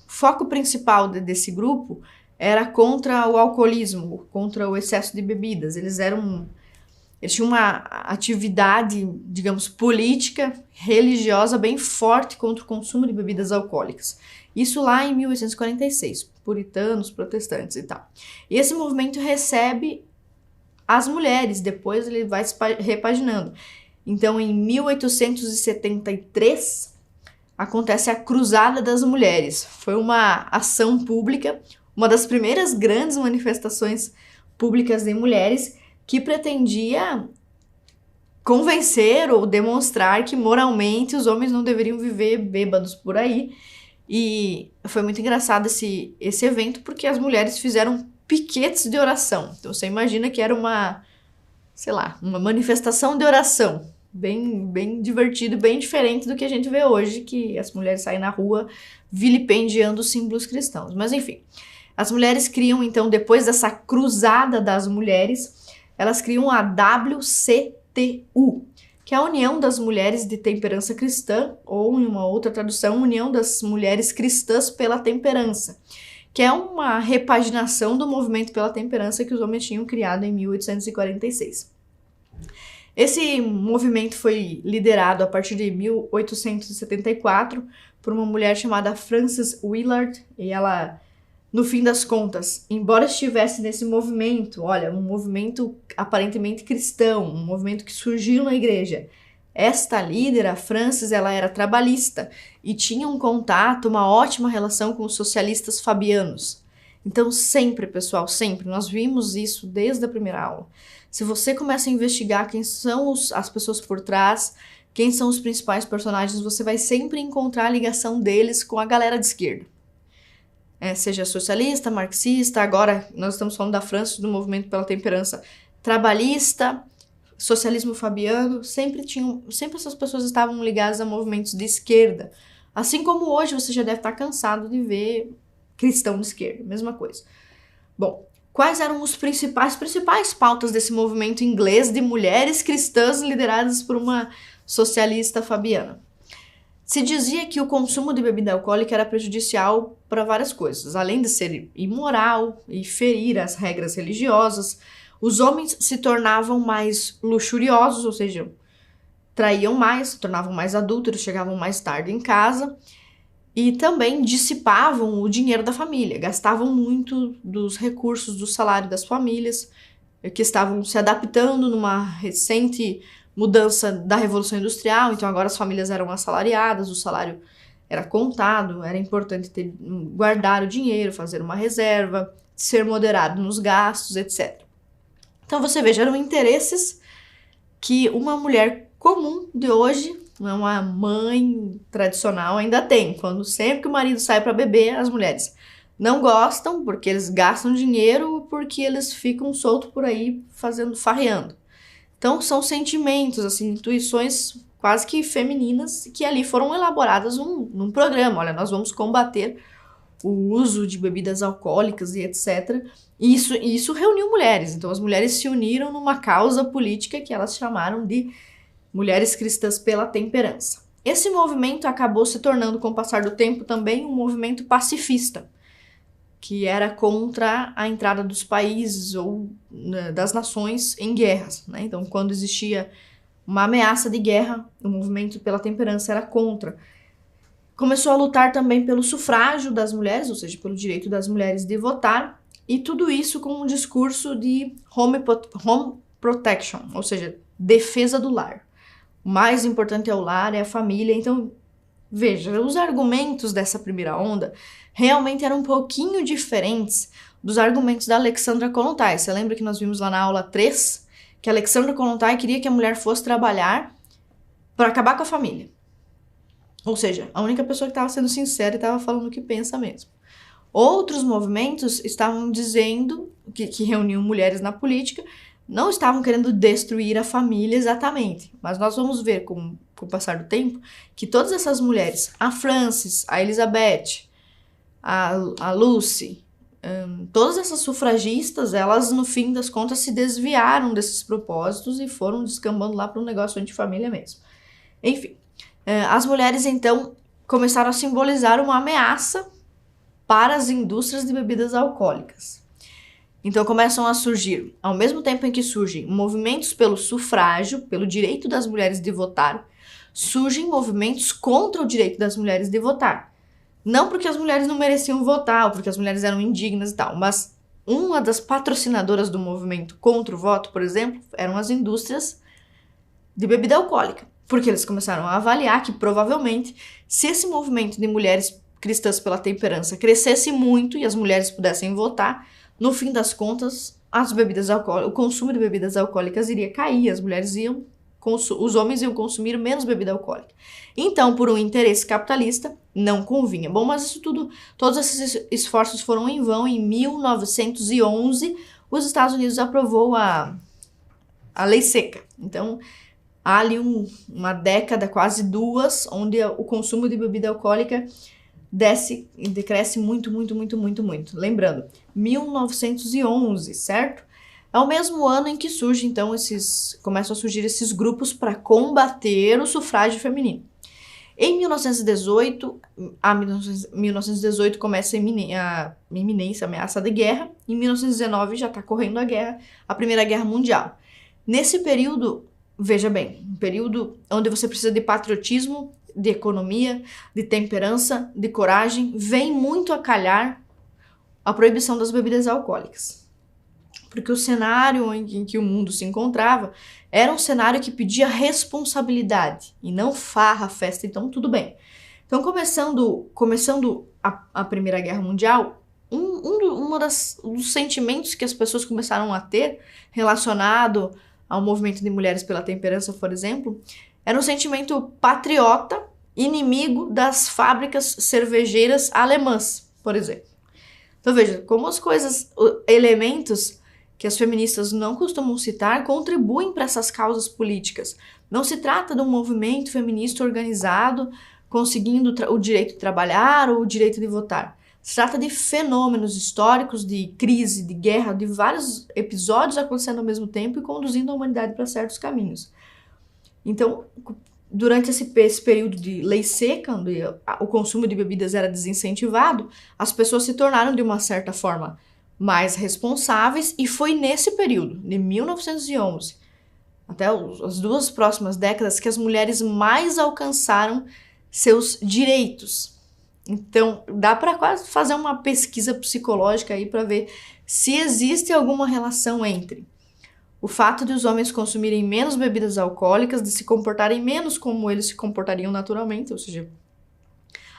[SPEAKER 2] O foco principal desse grupo era contra o alcoolismo, contra o excesso de bebidas. Eles tinham uma atividade, digamos, política, religiosa bem forte contra o consumo de bebidas alcoólicas. Isso lá em 1846, puritanos, protestantes e tal. E esse movimento recebe as mulheres, depois ele vai se repaginando. Então, em 1873, acontece a Cruzada das Mulheres. Foi uma ação pública, uma das primeiras grandes manifestações públicas de mulheres que pretendia convencer ou demonstrar que moralmente os homens não deveriam viver bêbados por aí. E foi muito engraçado esse evento porque as mulheres fizeram piquetes de oração. Então você imagina que era uma manifestação de oração. Bem divertido, bem diferente do que a gente vê hoje, que as mulheres saem na rua vilipendiando os símbolos cristãos. Mas enfim, as mulheres criam, então, depois dessa cruzada das mulheres, elas criam a WCTU, que é a União das Mulheres de Temperança Cristã, ou em uma outra tradução, União das Mulheres Cristãs pela Temperança, que é uma repaginação do movimento pela temperança que os homens tinham criado em 1846. Esse movimento foi liderado a partir de 1874 por uma mulher chamada Frances Willard, e ela, no fim das contas, embora estivesse nesse movimento, um movimento aparentemente cristão, um movimento que surgiu na igreja, esta líder, a Frances, ela era trabalhista e tinha um contato, uma ótima relação com os socialistas fabianos. Então sempre, pessoal, sempre, nós vimos isso desde a primeira aula. Se você começa a investigar quem são as pessoas por trás, quem são os principais personagens, você vai sempre encontrar a ligação deles com a galera de esquerda. Seja socialista, marxista, agora nós estamos falando da França, do movimento pela temperança trabalhista, socialismo fabiano, sempre essas pessoas estavam ligadas a movimentos de esquerda. Assim como hoje você já deve estar cansado de ver cristão de esquerda, mesma coisa. Bom, quais eram as principais pautas desse movimento inglês de mulheres cristãs lideradas por uma socialista fabiana? Se dizia que o consumo de bebida alcoólica era prejudicial para várias coisas. Além de ser imoral e ferir as regras religiosas, os homens se tornavam mais luxuriosos, ou seja, traíam mais, se tornavam mais adúlteros, chegavam mais tarde em casa e também dissipavam o dinheiro da família, gastavam muito dos recursos do salário das famílias, que estavam se adaptando numa recente mudança da Revolução Industrial, então agora as famílias eram assalariadas, o salário era contado, era importante guardar o dinheiro, fazer uma reserva, ser moderado nos gastos, etc. Então você veja, eram interesses que uma mulher comum de hoje, uma mãe tradicional ainda tem. Quando sempre que o marido sai para beber, as mulheres não gostam porque eles gastam dinheiro, porque eles ficam soltos por aí farreando. Então são sentimentos, assim, intuições quase que femininas que ali foram elaboradas num programa. Olha, nós vamos combater o uso de bebidas alcoólicas e etc. E isso reuniu mulheres. Então as mulheres se uniram numa causa política que elas chamaram de Mulheres Cristãs pela Temperança. Esse movimento acabou se tornando, com o passar do tempo, também um movimento pacifista, que era contra a entrada dos países ou das nações em guerras, né? Então, quando existia uma ameaça de guerra, o movimento pela temperança era contra. Começou a lutar também pelo sufrágio das mulheres, ou seja, pelo direito das mulheres de votar, e tudo isso com um discurso de home protection, ou seja, defesa do lar. O mais importante é o lar, é a família. Então, veja, os argumentos dessa primeira onda realmente eram um pouquinho diferentes dos argumentos da Alexandra Kollontai. Você lembra que nós vimos lá na aula 3 que a Alexandra Kollontai queria que a mulher fosse trabalhar para acabar com a família. Ou seja, a única pessoa que estava sendo sincera e estava falando o que pensa mesmo. Outros movimentos estavam dizendo, que reuniam mulheres na política, não estavam querendo destruir a família exatamente, mas nós vamos ver com o passar do tempo que todas essas mulheres, a Frances, a Elizabeth, a Lucy, todas essas sufragistas, elas no fim das contas se desviaram desses propósitos e foram descambando lá para um negócio antifamília mesmo. Enfim, as mulheres então começaram a simbolizar uma ameaça para as indústrias de bebidas alcoólicas. Então começam a surgir, ao mesmo tempo em que surgem movimentos pelo sufrágio, pelo direito das mulheres de votar, surgem movimentos contra o direito das mulheres de votar. Não porque as mulheres não mereciam votar, ou porque as mulheres eram indignas e tal, mas uma das patrocinadoras do movimento contra o voto, por exemplo, eram as indústrias de bebida alcoólica. Porque eles começaram a avaliar que provavelmente, se esse movimento de mulheres cristãs pela temperança crescesse muito e as mulheres pudessem votar, no fim das contas, o consumo de bebidas alcoólicas iria cair, os homens iam consumir menos bebida alcoólica. Então, por um interesse capitalista, não convinha. Bom, mas isso tudo, todos esses esforços foram em vão. Em 1911, os Estados Unidos aprovou a Lei Seca. Então, há ali uma década, quase duas, onde o consumo de bebida alcoólica decresce muito. Lembrando, 1911, certo? É o mesmo ano em que surge, então, começam a surgir esses grupos para combater o sufrágio feminino. Em 1918, começa a iminência, a ameaça de guerra. Em 1919 já está correndo a Primeira Guerra Mundial. Nesse período, veja bem, um período onde você precisa de patriotismo, de economia, de temperança, de coragem, vem muito a calhar a proibição das bebidas alcoólicas. Porque o cenário em que o mundo se encontrava era um cenário que pedia responsabilidade e não farra, festa, então tudo bem. Então, começando a Primeira Guerra Mundial, dos sentimentos que as pessoas começaram a ter relacionado ao movimento de mulheres pela temperança, por exemplo, era um sentimento patriota, inimigo das fábricas cervejeiras alemãs, por exemplo. Então veja, como as coisas, elementos que as feministas não costumam citar contribuem para essas causas políticas. Não se trata de um movimento feminista organizado conseguindo o direito de trabalhar ou o direito de votar. Se trata de fenômenos históricos, de crise, de guerra, de vários episódios acontecendo ao mesmo tempo e conduzindo a humanidade para certos caminhos. Então, durante esse período de lei seca, onde o consumo de bebidas era desincentivado, as pessoas se tornaram, de uma certa forma, mais responsáveis, e foi nesse período, de 1911 até as 2 próximas décadas, que as mulheres mais alcançaram seus direitos. Então, dá para quase fazer uma pesquisa psicológica aí para ver se existe alguma relação entre o fato de os homens consumirem menos bebidas alcoólicas, de se comportarem menos como eles se comportariam naturalmente, ou seja,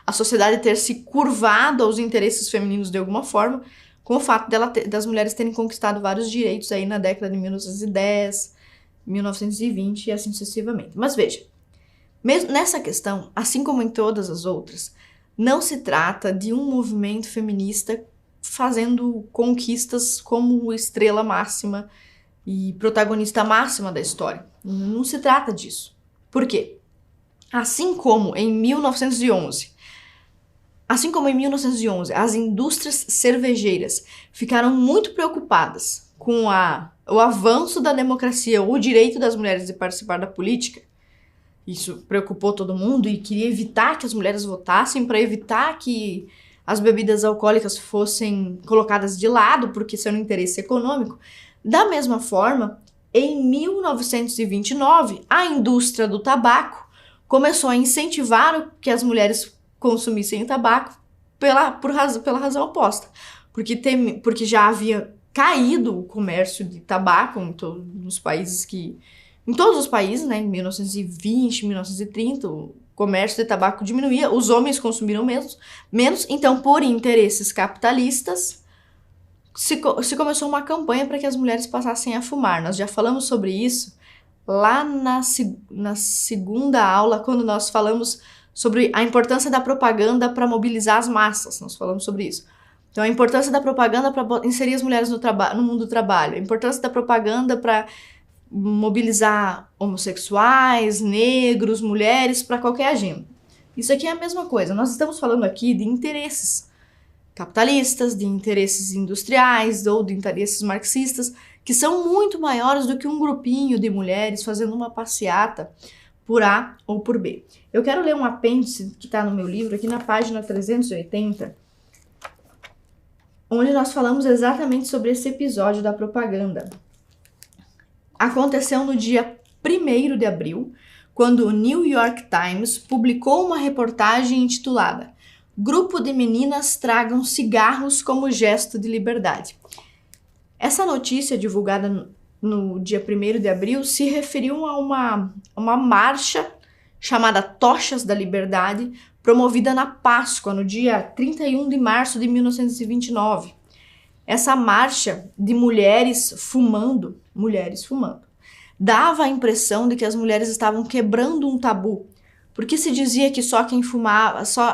[SPEAKER 2] a sociedade ter se curvado aos interesses femininos de alguma forma, com o fato das mulheres terem conquistado vários direitos aí na década de 1910, 1920 e assim sucessivamente. Mas veja, mesmo nessa questão, assim como em todas as outras, não se trata de um movimento feminista fazendo conquistas como estrela máxima e protagonista máxima da história. Não se trata disso. Por quê? Assim como em 1911, as indústrias cervejeiras ficaram muito preocupadas com o avanço da democracia, o direito das mulheres de participar da política. Isso preocupou todo mundo e queria evitar que as mulheres votassem, para evitar que as bebidas alcoólicas fossem colocadas de lado, porque isso era um interesse econômico. Da mesma forma, em 1929, a indústria do tabaco começou a incentivar que as mulheres consumissem o tabaco pela razão oposta, porque já havia caído o comércio de tabaco em todos os países, né? Em 1920, 1930, o comércio de tabaco diminuía, os homens consumiram menos, então, por interesses capitalistas, se começou uma campanha para que as mulheres passassem a fumar. Nós já falamos sobre isso lá na segunda aula, quando nós falamos sobre a importância da propaganda para mobilizar as massas. Nós falamos sobre isso. Então, a importância da propaganda para inserir as mulheres no mundo do trabalho, a importância da propaganda para mobilizar homossexuais, negros, mulheres, para qualquer agenda. Isso aqui é a mesma coisa. Nós estamos falando aqui de interesses capitalistas, de interesses industriais ou de interesses marxistas, que são muito maiores do que um grupinho de mulheres fazendo uma passeata por A ou por B. Eu quero ler um apêndice que está no meu livro, aqui na página 380, onde nós falamos exatamente sobre esse episódio da propaganda. Aconteceu no dia 1º de abril, quando o New York Times publicou uma reportagem intitulada "Grupo de meninas tragam cigarros como gesto de liberdade". Essa notícia, divulgada no dia 1º de abril, se referiu a uma marcha chamada Tochas da Liberdade, promovida na Páscoa, no dia 31 de março de 1929. Essa marcha de mulheres fumando, dava a impressão de que as mulheres estavam quebrando um tabu, porque se dizia que só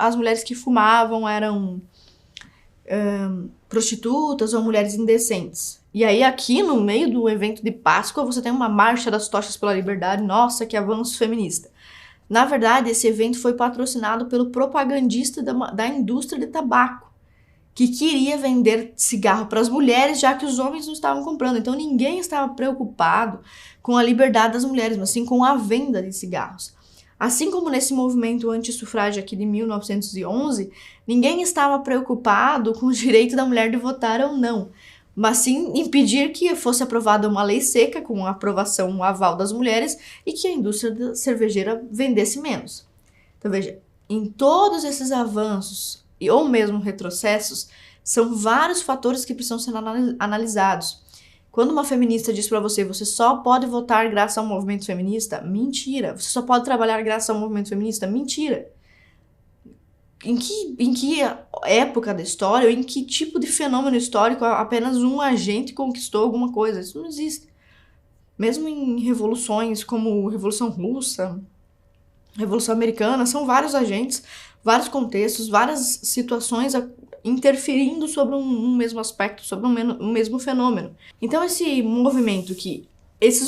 [SPEAKER 2] as mulheres que fumavam eram prostitutas ou mulheres indecentes. E aí aqui no meio do evento de Páscoa você tem uma marcha das tochas pela liberdade. Nossa, que avanço feminista. Na verdade, esse evento foi patrocinado pelo propagandista da indústria de tabaco, que queria vender cigarro para as mulheres, já que os homens não estavam comprando. Então ninguém estava preocupado com a liberdade das mulheres, mas sim com a venda de cigarros. Assim como nesse movimento anti-sufrágio aqui de 1911, ninguém estava preocupado com o direito da mulher de votar ou não, mas sim impedir que fosse aprovada uma lei seca com a aprovação, um aval das mulheres, e que a indústria cervejeira vendesse menos. Então veja, em todos esses avanços ou mesmo retrocessos, são vários fatores que precisam ser analisados. Quando uma feminista diz para você só pode votar graças ao movimento feminista, mentira. Você só pode trabalhar graças ao movimento feminista, mentira. em que época da história, ou em que tipo de fenômeno histórico apenas um agente conquistou alguma coisa. Isso não existe. Mesmo em revoluções como a Revolução Russa, Revolução Americana, são vários agentes, vários contextos, várias situações interferindo sobre um mesmo aspecto, sobre um mesmo fenômeno. Então esses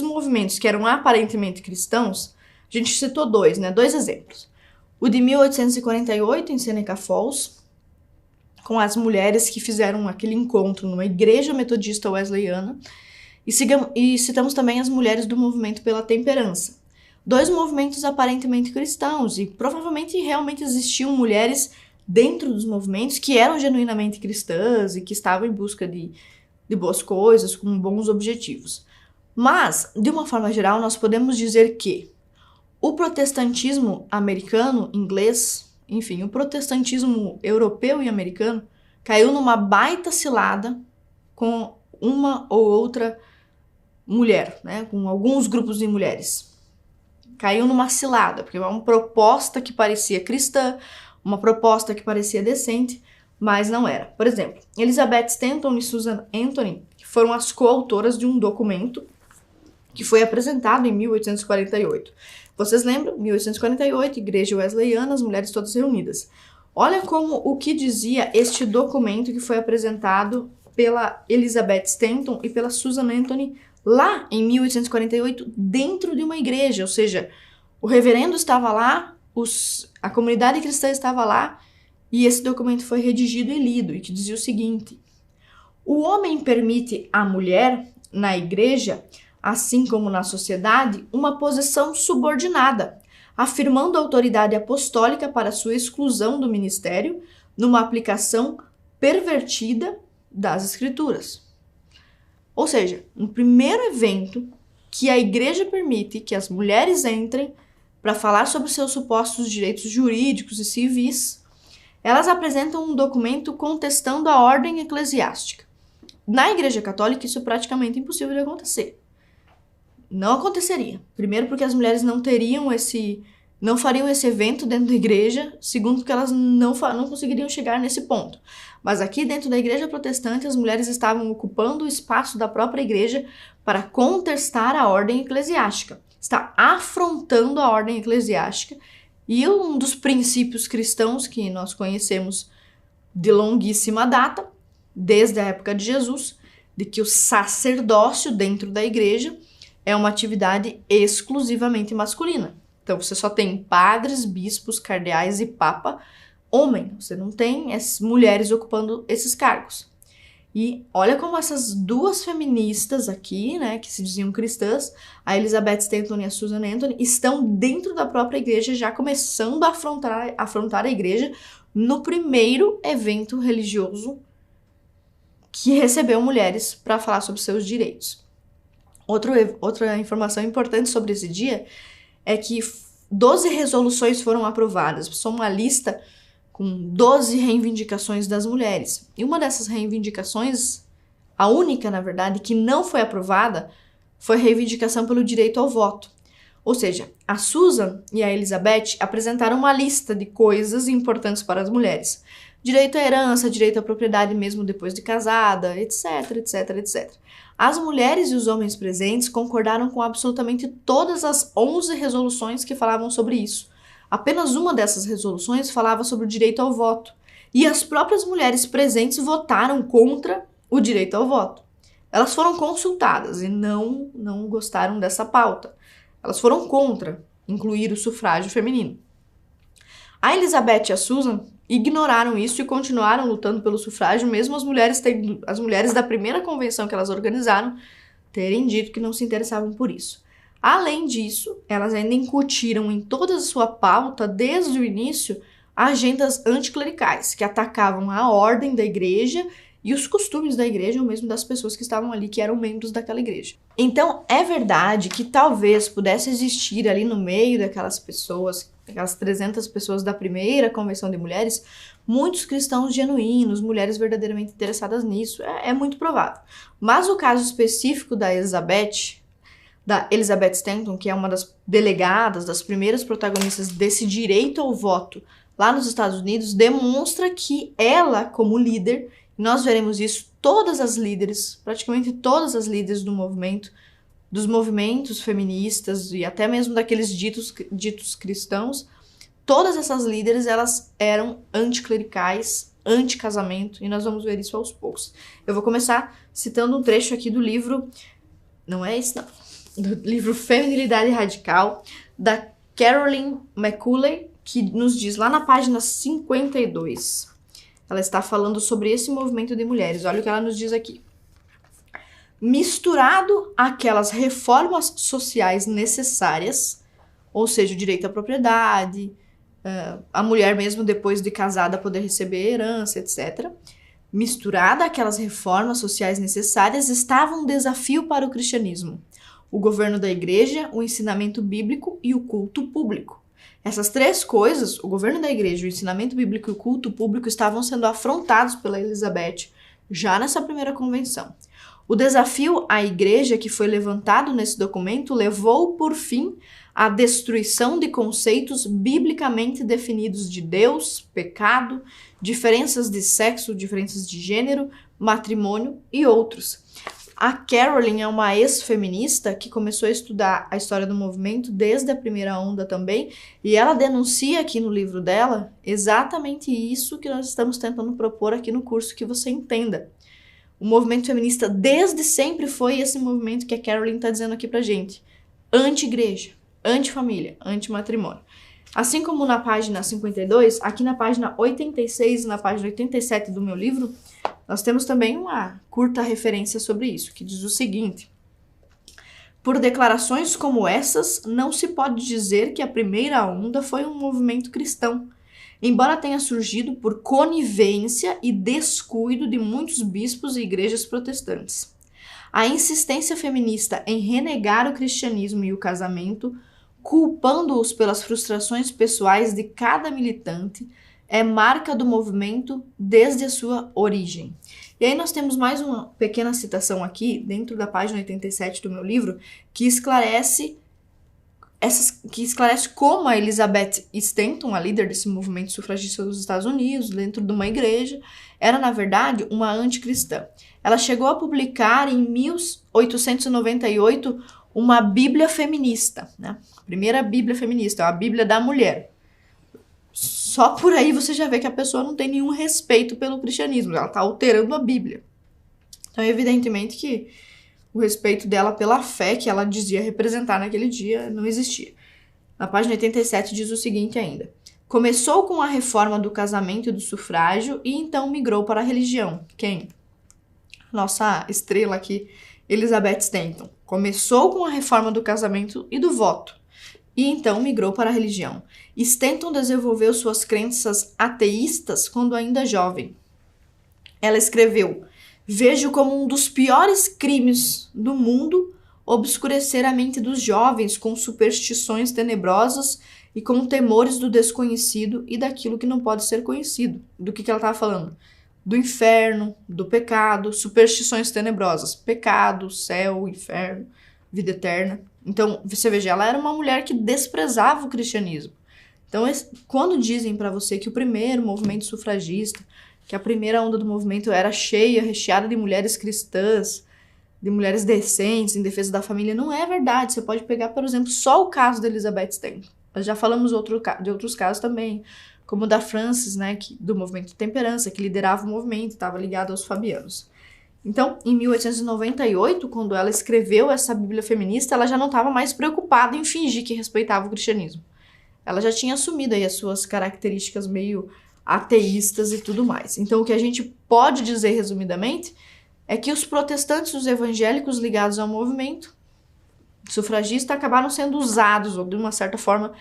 [SPEAKER 2] movimentos que eram aparentemente cristãos, a gente citou dois exemplos. O de 1848, em Seneca Falls, com as mulheres que fizeram aquele encontro numa igreja metodista wesleyana, e citamos também as mulheres do movimento pela temperança. Dois movimentos aparentemente cristãos, e provavelmente realmente existiam mulheres dentro dos movimentos que eram genuinamente cristãs e que estavam em busca de boas coisas, com bons objetivos. Mas, de uma forma geral, nós podemos dizer que o protestantismo americano, inglês, enfim, o protestantismo europeu e americano caiu numa baita cilada com uma ou outra mulher, né? Com alguns grupos de mulheres. Caiu numa cilada, porque era uma proposta que parecia cristã, uma proposta que parecia decente, mas não era. Por exemplo, Elizabeth Stanton e Susan Anthony foram as coautoras de um documento que foi apresentado em 1848. Vocês lembram? 1848, Igreja Wesleyana, as mulheres todas reunidas. Olha como o que dizia este documento que foi apresentado pela Elizabeth Stanton e pela Susan Anthony lá em 1848, dentro de uma igreja, ou seja, o reverendo estava lá, a comunidade cristã estava lá, e esse documento foi redigido e lido, e que dizia o seguinte: o homem permite à mulher, na igreja, assim como na sociedade, uma posição subordinada, afirmando a autoridade apostólica para sua exclusão do ministério, numa aplicação pervertida das Escrituras. Ou seja, no primeiro evento que a igreja permite que as mulheres entrem para falar sobre seus supostos direitos jurídicos e civis, elas apresentam um documento contestando a ordem eclesiástica. Na Igreja Católica, isso é praticamente impossível de acontecer. Não aconteceria. Primeiro, porque as mulheres não fariam esse evento dentro da igreja. Segundo, porque elas não conseguiriam chegar nesse ponto. Mas aqui dentro da igreja protestante, as mulheres estavam ocupando o espaço da própria igreja para contestar a ordem eclesiástica. Está afrontando a ordem eclesiástica. E um dos princípios cristãos que nós conhecemos de longuíssima data, desde a época de Jesus, de que o sacerdócio dentro da igreja é uma atividade exclusivamente masculina. Então, você só tem padres, bispos, cardeais e papa homem. Você não tem as mulheres ocupando esses cargos. E olha como essas duas feministas aqui, né, que se diziam cristãs, a Elizabeth Stanton e a Susan Anthony, estão dentro da própria igreja, já começando a afrontar a igreja no primeiro evento religioso que recebeu mulheres para falar sobre seus direitos. Outra informação importante sobre esse dia é que 12 resoluções foram aprovadas. São uma lista com 12 reivindicações das mulheres. E uma dessas reivindicações, a única, na verdade, que não foi aprovada, foi a reivindicação pelo direito ao voto. Ou seja, a Susan e a Elizabeth apresentaram uma lista de coisas importantes para as mulheres. Direito à herança, direito à propriedade mesmo depois de casada, etc, etc, etc. As mulheres e os homens presentes concordaram com absolutamente todas as 11 resoluções que falavam sobre isso. Apenas uma dessas resoluções falava sobre o direito ao voto. E as próprias mulheres presentes votaram contra o direito ao voto. Elas foram consultadas e não gostaram dessa pauta. Elas foram contra incluir o sufrágio feminino. A Elizabeth e a Susan ignoraram isso e continuaram lutando pelo sufrágio, mesmo as mulheres da primeira convenção que elas organizaram terem dito que não se interessavam por isso. Além disso, elas ainda incutiram em toda a sua pauta, desde o início, agendas anticlericais, que atacavam a ordem da igreja e os costumes da igreja, ou mesmo das pessoas que estavam ali, que eram membros daquela igreja. Então, é verdade que talvez pudesse existir ali no meio daquelas pessoas, aquelas 300 pessoas da primeira convenção de mulheres, muitos cristãos genuínos, mulheres verdadeiramente interessadas nisso. É muito provável. Mas o caso específico da Elizabeth Stanton, que é uma das delegadas, das primeiras protagonistas desse direito ao voto lá nos Estados Unidos, demonstra que ela, como líder, nós veremos isso, todas as líderes, praticamente todas as líderes do movimento, dos movimentos feministas e até mesmo daqueles ditos cristãos, todas essas líderes, elas eram anticlericais, anti-casamento, e nós vamos ver isso aos poucos. Eu vou começar citando um trecho aqui do livro, não é esse não, do livro Feminilidade Radical, da Carolyn McCulley, que nos diz lá na página 52. Ela está falando sobre esse movimento de mulheres. Olha o que ela nos diz aqui. Misturado àquelas reformas sociais necessárias, ou seja, o direito à propriedade, a mulher mesmo depois de casada poder receber herança, etc. Misturada àquelas reformas sociais necessárias, estava um desafio para o cristianismo. O governo da igreja, o ensinamento bíblico e o culto público. Essas três coisas, o governo da igreja, o ensinamento bíblico e o culto público, estavam sendo afrontados pela Elizabeth já nessa primeira convenção. O desafio à igreja que foi levantado nesse documento levou, por fim, à destruição de conceitos biblicamente definidos de Deus, pecado, diferenças de sexo, diferenças de gênero, matrimônio e outros. A Carolyn é uma ex-feminista que começou a estudar a história do movimento desde a primeira onda também, e ela denuncia aqui no livro dela exatamente isso que nós estamos tentando propor aqui no curso, que você entenda. O movimento feminista desde sempre foi esse movimento que a Carolyn está dizendo aqui pra gente. Anti-igreja, anti-família, anti-matrimônio. Assim como na página 52, aqui na página 86 e na página 87 do meu livro, nós temos também uma curta referência sobre isso, que diz o seguinte: por declarações como essas, não se pode dizer que a primeira onda foi um movimento cristão, embora tenha surgido por conivência e descuido de muitos bispos e igrejas protestantes. A insistência feminista em renegar o cristianismo e o casamento, culpando-os pelas frustrações pessoais de cada militante, é marca do movimento desde a sua origem. E aí nós temos mais uma pequena citação aqui, dentro da página 87 do meu livro, que esclarece como a Elizabeth Stanton, a líder desse movimento sufragista dos Estados Unidos, dentro de uma igreja, era, na verdade, uma anticristã. Ela chegou a publicar em 1898 uma Bíblia feminista, né? A primeira Bíblia feminista, a Bíblia da mulher. Só por aí você já vê que a pessoa não tem nenhum respeito pelo cristianismo, ela está alterando a Bíblia. Então, evidentemente que o respeito dela pela fé que ela dizia representar naquele dia não existia. Na página 87 diz o seguinte ainda: começou com a reforma do casamento e do sufrágio e então migrou para a religião. Quem? Nossa estrela aqui, Elizabeth Stanton. Começou com a reforma do casamento e do voto e então migrou para a religião. Stanton desenvolveu suas crenças ateístas quando ainda jovem. Ela escreveu: vejo como um dos piores crimes do mundo obscurecer a mente dos jovens com superstições tenebrosas e com temores do desconhecido e daquilo que não pode ser conhecido. Do que ela estava falando? Do inferno, do pecado, superstições tenebrosas. Pecado, céu, inferno, vida eterna. Então, você veja, ela era uma mulher que desprezava o cristianismo. Então, quando dizem para você que o primeiro movimento sufragista, que a primeira onda do movimento era cheia, recheada de mulheres cristãs, de mulheres decentes, em defesa da família, não é verdade. Você pode pegar, por exemplo, só o caso da Elizabeth Stanton. Nós já falamos de outros casos também, como o da Frances, né, do movimento de temperança, que liderava o movimento, estava ligado aos fabianos. Então, em 1898, quando ela escreveu essa Bíblia feminista, ela já não estava mais preocupada em fingir que respeitava o cristianismo. Ela já tinha assumido aí as suas características meio ateístas e tudo mais. Então, o que a gente pode dizer, resumidamente, é que os protestantes e os evangélicos ligados ao movimento sufragista acabaram sendo usados, ou de uma certa forma,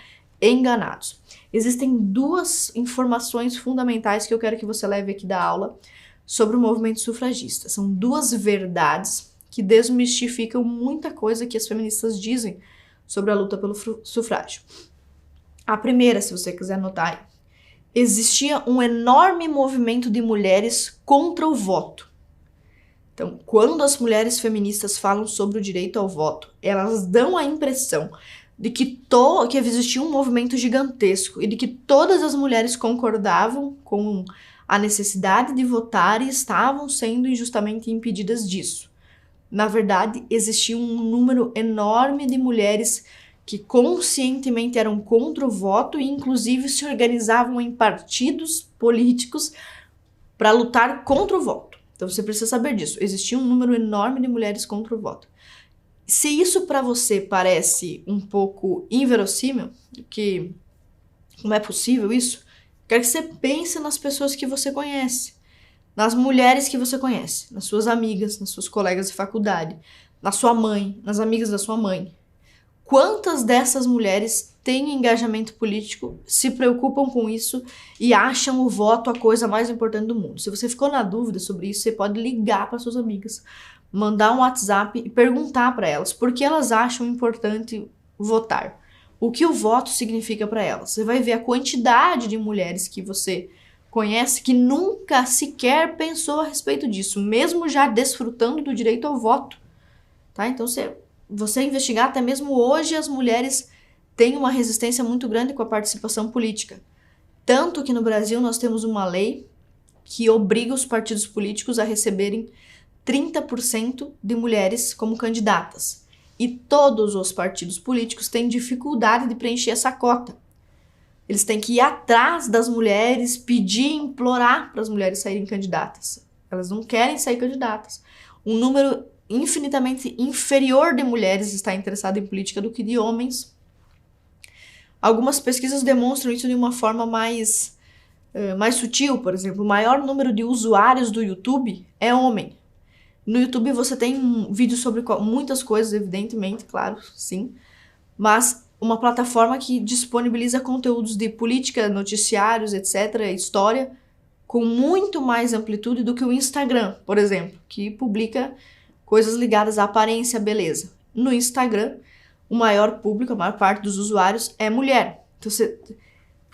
[SPEAKER 2] enganados. Existem duas informações fundamentais que eu quero que você leve aqui da aula sobre o movimento sufragista. São duas verdades que desmistificam muita coisa que as feministas dizem sobre a luta pelo sufrágio. A primeira, se você quiser anotar aí, existia um enorme movimento de mulheres contra o voto. Então, quando as mulheres feministas falam sobre o direito ao voto, elas dão a impressão de que existia um movimento gigantesco e de que todas as mulheres concordavam com a necessidade de votar e estavam sendo injustamente impedidas disso. Na verdade, existia um número enorme de mulheres que conscientemente eram contra o voto e inclusive se organizavam em partidos políticos para lutar contra o voto. Então você precisa saber disso. Existia um número enorme de mulheres contra o voto. Se isso para você parece um pouco inverossímil, que não é possível isso, quero que você pense nas pessoas que você conhece, nas mulheres que você conhece, nas suas amigas, nas suas colegas de faculdade, na sua mãe, nas amigas da sua mãe. Quantas dessas mulheres têm engajamento político, se preocupam com isso e acham o voto a coisa mais importante do mundo? Se você ficou na dúvida sobre isso, você pode ligar para suas amigas, mandar um WhatsApp e perguntar para elas por que elas acham importante votar. O que o voto significa para elas. Você vai ver a quantidade de mulheres que você conhece que nunca sequer pensou a respeito disso, mesmo já desfrutando do direito ao voto. Tá? Então, você investigar, até mesmo hoje as mulheres têm uma resistência muito grande com a participação política. Tanto que no Brasil nós temos uma lei que obriga os partidos políticos a receberem 30% de mulheres como candidatas. E todos os partidos políticos têm dificuldade de preencher essa cota. Eles têm que ir atrás das mulheres, pedir, implorar para as mulheres saírem candidatas. Elas não querem sair candidatas. Um número infinitamente inferior de mulheres está interessado em política do que de homens. Algumas pesquisas demonstram isso de uma forma mais sutil. Por exemplo, o maior número de usuários do YouTube é homem. No YouTube você tem vídeos sobre muitas coisas, evidentemente, claro, sim, mas uma plataforma que disponibiliza conteúdos de política, noticiários, etc., história, com muito mais amplitude do que o Instagram, por exemplo, que publica coisas ligadas à aparência, à beleza. No Instagram, o maior público, a maior parte dos usuários é mulher. Então,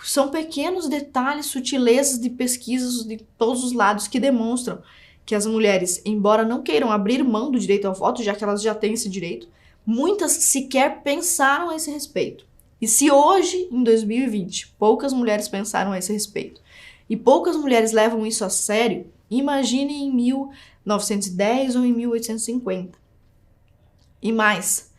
[SPEAKER 2] são pequenos detalhes, sutilezas de pesquisas de todos os lados que demonstram que as mulheres, embora não queiram abrir mão do direito ao voto, já que elas já têm esse direito, muitas sequer pensaram a esse respeito. E se hoje, em 2020, poucas mulheres pensaram a esse respeito e poucas mulheres levam isso a sério, imagine em 1910 ou em 1850. E mais,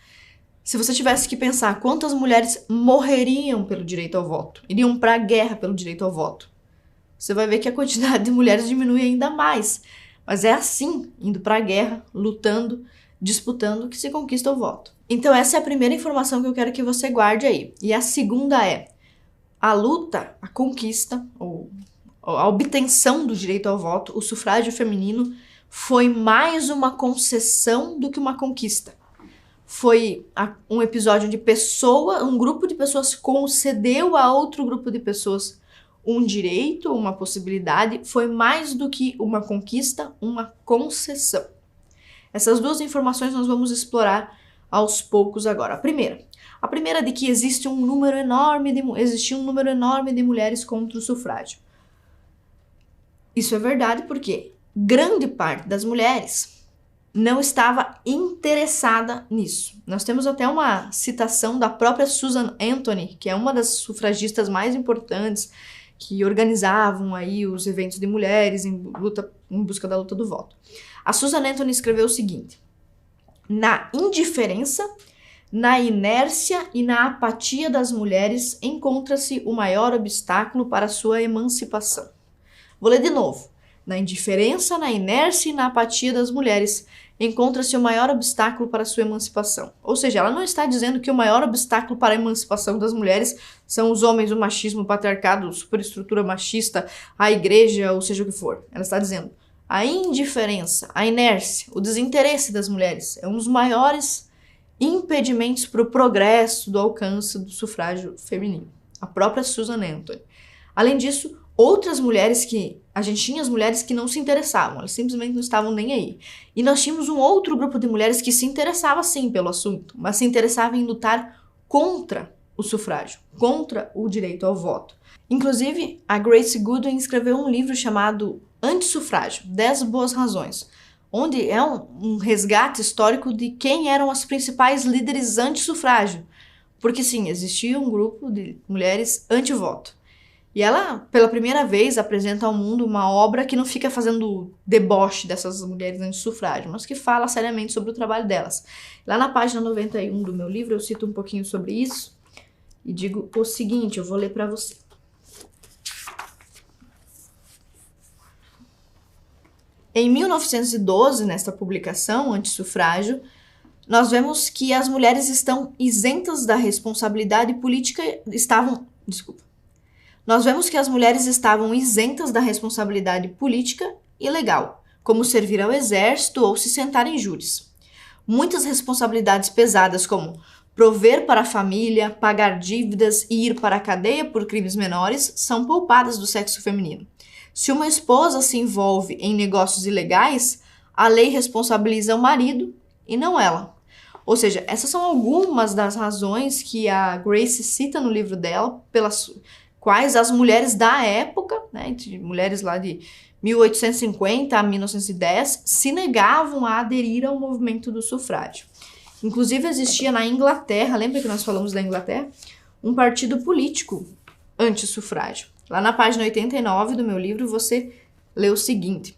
[SPEAKER 2] se você tivesse que pensar quantas mulheres morreriam pelo direito ao voto, iriam para a guerra pelo direito ao voto, você vai ver que a quantidade de mulheres diminui ainda mais. Mas é assim, indo para a guerra, lutando, disputando, que se conquista o voto. Então essa é a primeira informação que eu quero que você guarde aí. E a segunda é, a luta, a conquista, ou a obtenção do direito ao voto, o sufrágio feminino, foi mais uma concessão do que uma conquista. Foi um episódio onde um grupo de pessoas concedeu a outro grupo de pessoas um direito, uma possibilidade, foi mais do que uma conquista, uma concessão. Essas duas informações nós vamos explorar aos poucos agora. A primeira é de que existia um número enorme de mulheres contra o sufrágio. Isso é verdade porque grande parte das mulheres não estava interessada nisso. Nós temos até uma citação da própria Susan Anthony, que é uma das sufragistas mais importantes, que organizavam aí os eventos de mulheres em busca da luta do voto. A Susan Anthony escreveu o seguinte: na indiferença, na inércia e na apatia das mulheres encontra-se o maior obstáculo para a sua emancipação. Vou ler de novo. Na indiferença, na inércia e na apatia das mulheres encontra-se o maior obstáculo para a sua emancipação. Ou seja, ela não está dizendo que o maior obstáculo para a emancipação das mulheres são os homens, o machismo, o patriarcado, a superestrutura machista, a igreja, ou seja o que for. Ela está dizendo a indiferença, a inércia, o desinteresse das mulheres é um dos maiores impedimentos para o progresso do alcance do sufrágio feminino. A própria Susan Anthony. Além disso, a gente tinha as mulheres que não se interessavam, elas simplesmente não estavam nem aí. E nós tínhamos um outro grupo de mulheres que se interessava sim pelo assunto, mas se interessava em lutar contra o sufrágio, contra o direito ao voto. Inclusive, a Grace Goodwin escreveu um livro chamado Antissufrágio, 10 Boas Razões, onde é um resgate histórico de quem eram as principais líderes antissufrágio. Porque sim, existia um grupo de mulheres anti-voto. E ela, pela primeira vez, apresenta ao mundo uma obra que não fica fazendo deboche dessas mulheres anti-sufrágio, mas que fala seriamente sobre o trabalho delas. Lá na página 91 do meu livro, eu cito um pouquinho sobre isso e digo o seguinte, eu vou ler para você. Em 1912, nesta publicação, Anti-Sufrágio, nós vemos que as mulheres estão isentas da responsabilidade política, Nós vemos que as mulheres estavam isentas da responsabilidade política e legal, como servir ao exército ou se sentar em júris. Muitas responsabilidades pesadas, como prover para a família, pagar dívidas e ir para a cadeia por crimes menores, são poupadas do sexo feminino. Se uma esposa se envolve em negócios ilegais, a lei responsabiliza o marido e não ela. Ou seja, essas são algumas das razões que a Grace cita no livro dela, pelas quais as mulheres da época, né, mulheres lá de 1850 a 1910, se negavam a aderir ao movimento do sufrágio. Inclusive existia na Inglaterra, lembra que nós falamos da Inglaterra? Um partido político anti-sufrágio. Lá na página 89 do meu livro você lê o seguinte: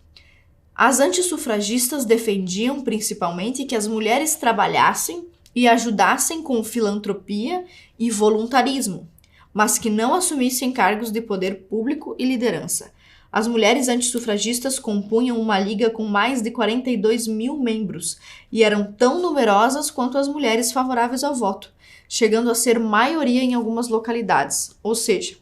[SPEAKER 2] as antissufragistas defendiam principalmente que as mulheres trabalhassem e ajudassem com filantropia e voluntarismo, mas que não assumissem cargos de poder público e liderança. As mulheres antissufragistas compunham uma liga com mais de 42 mil membros e eram tão numerosas quanto as mulheres favoráveis ao voto, chegando a ser maioria em algumas localidades. Ou seja,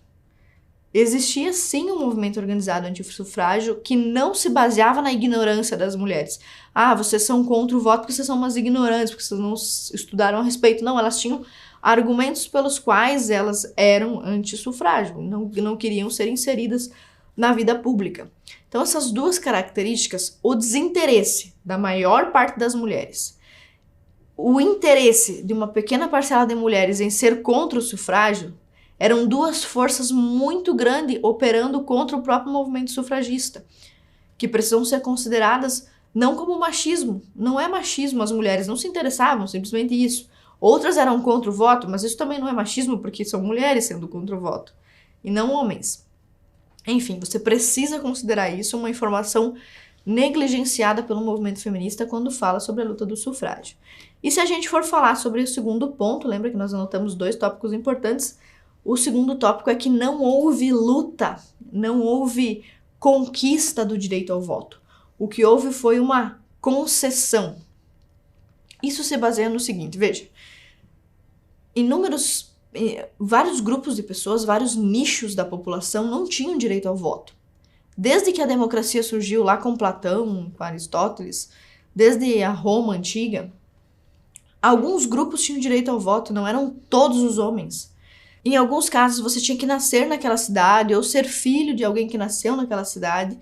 [SPEAKER 2] existia sim um movimento organizado antissufrágio que não se baseava na ignorância das mulheres. Ah, vocês são contra o voto porque vocês são umas ignorantes, porque vocês não estudaram a respeito. Não, elas tinham argumentos pelos quais elas eram antissufrágio, não queriam ser inseridas na vida pública. Então, essas duas características, o desinteresse da maior parte das mulheres, o interesse de uma pequena parcela de mulheres em ser contra o sufrágio, eram duas forças muito grandes operando contra o próprio movimento sufragista, que precisam ser consideradas não como machismo. Não é machismo, as mulheres não se interessavam, simplesmente isso. Outras eram contra o voto, mas isso também não é machismo, porque são mulheres sendo contra o voto, e não homens. Enfim, você precisa considerar isso uma informação negligenciada pelo movimento feminista quando fala sobre a luta do sufrágio. E se a gente for falar sobre o segundo ponto, lembra que nós anotamos 2 tópicos importantes, o segundo tópico é que não houve luta, não houve conquista do direito ao voto. O que houve foi uma concessão. Isso se baseia no seguinte, veja, vários grupos de pessoas, vários nichos da população não tinham direito ao voto. Desde que a democracia surgiu lá com Platão, com Aristóteles, desde a Roma antiga, alguns grupos tinham direito ao voto, não eram todos os homens. Em alguns casos, você tinha que nascer naquela cidade ou ser filho de alguém que nasceu naquela cidade.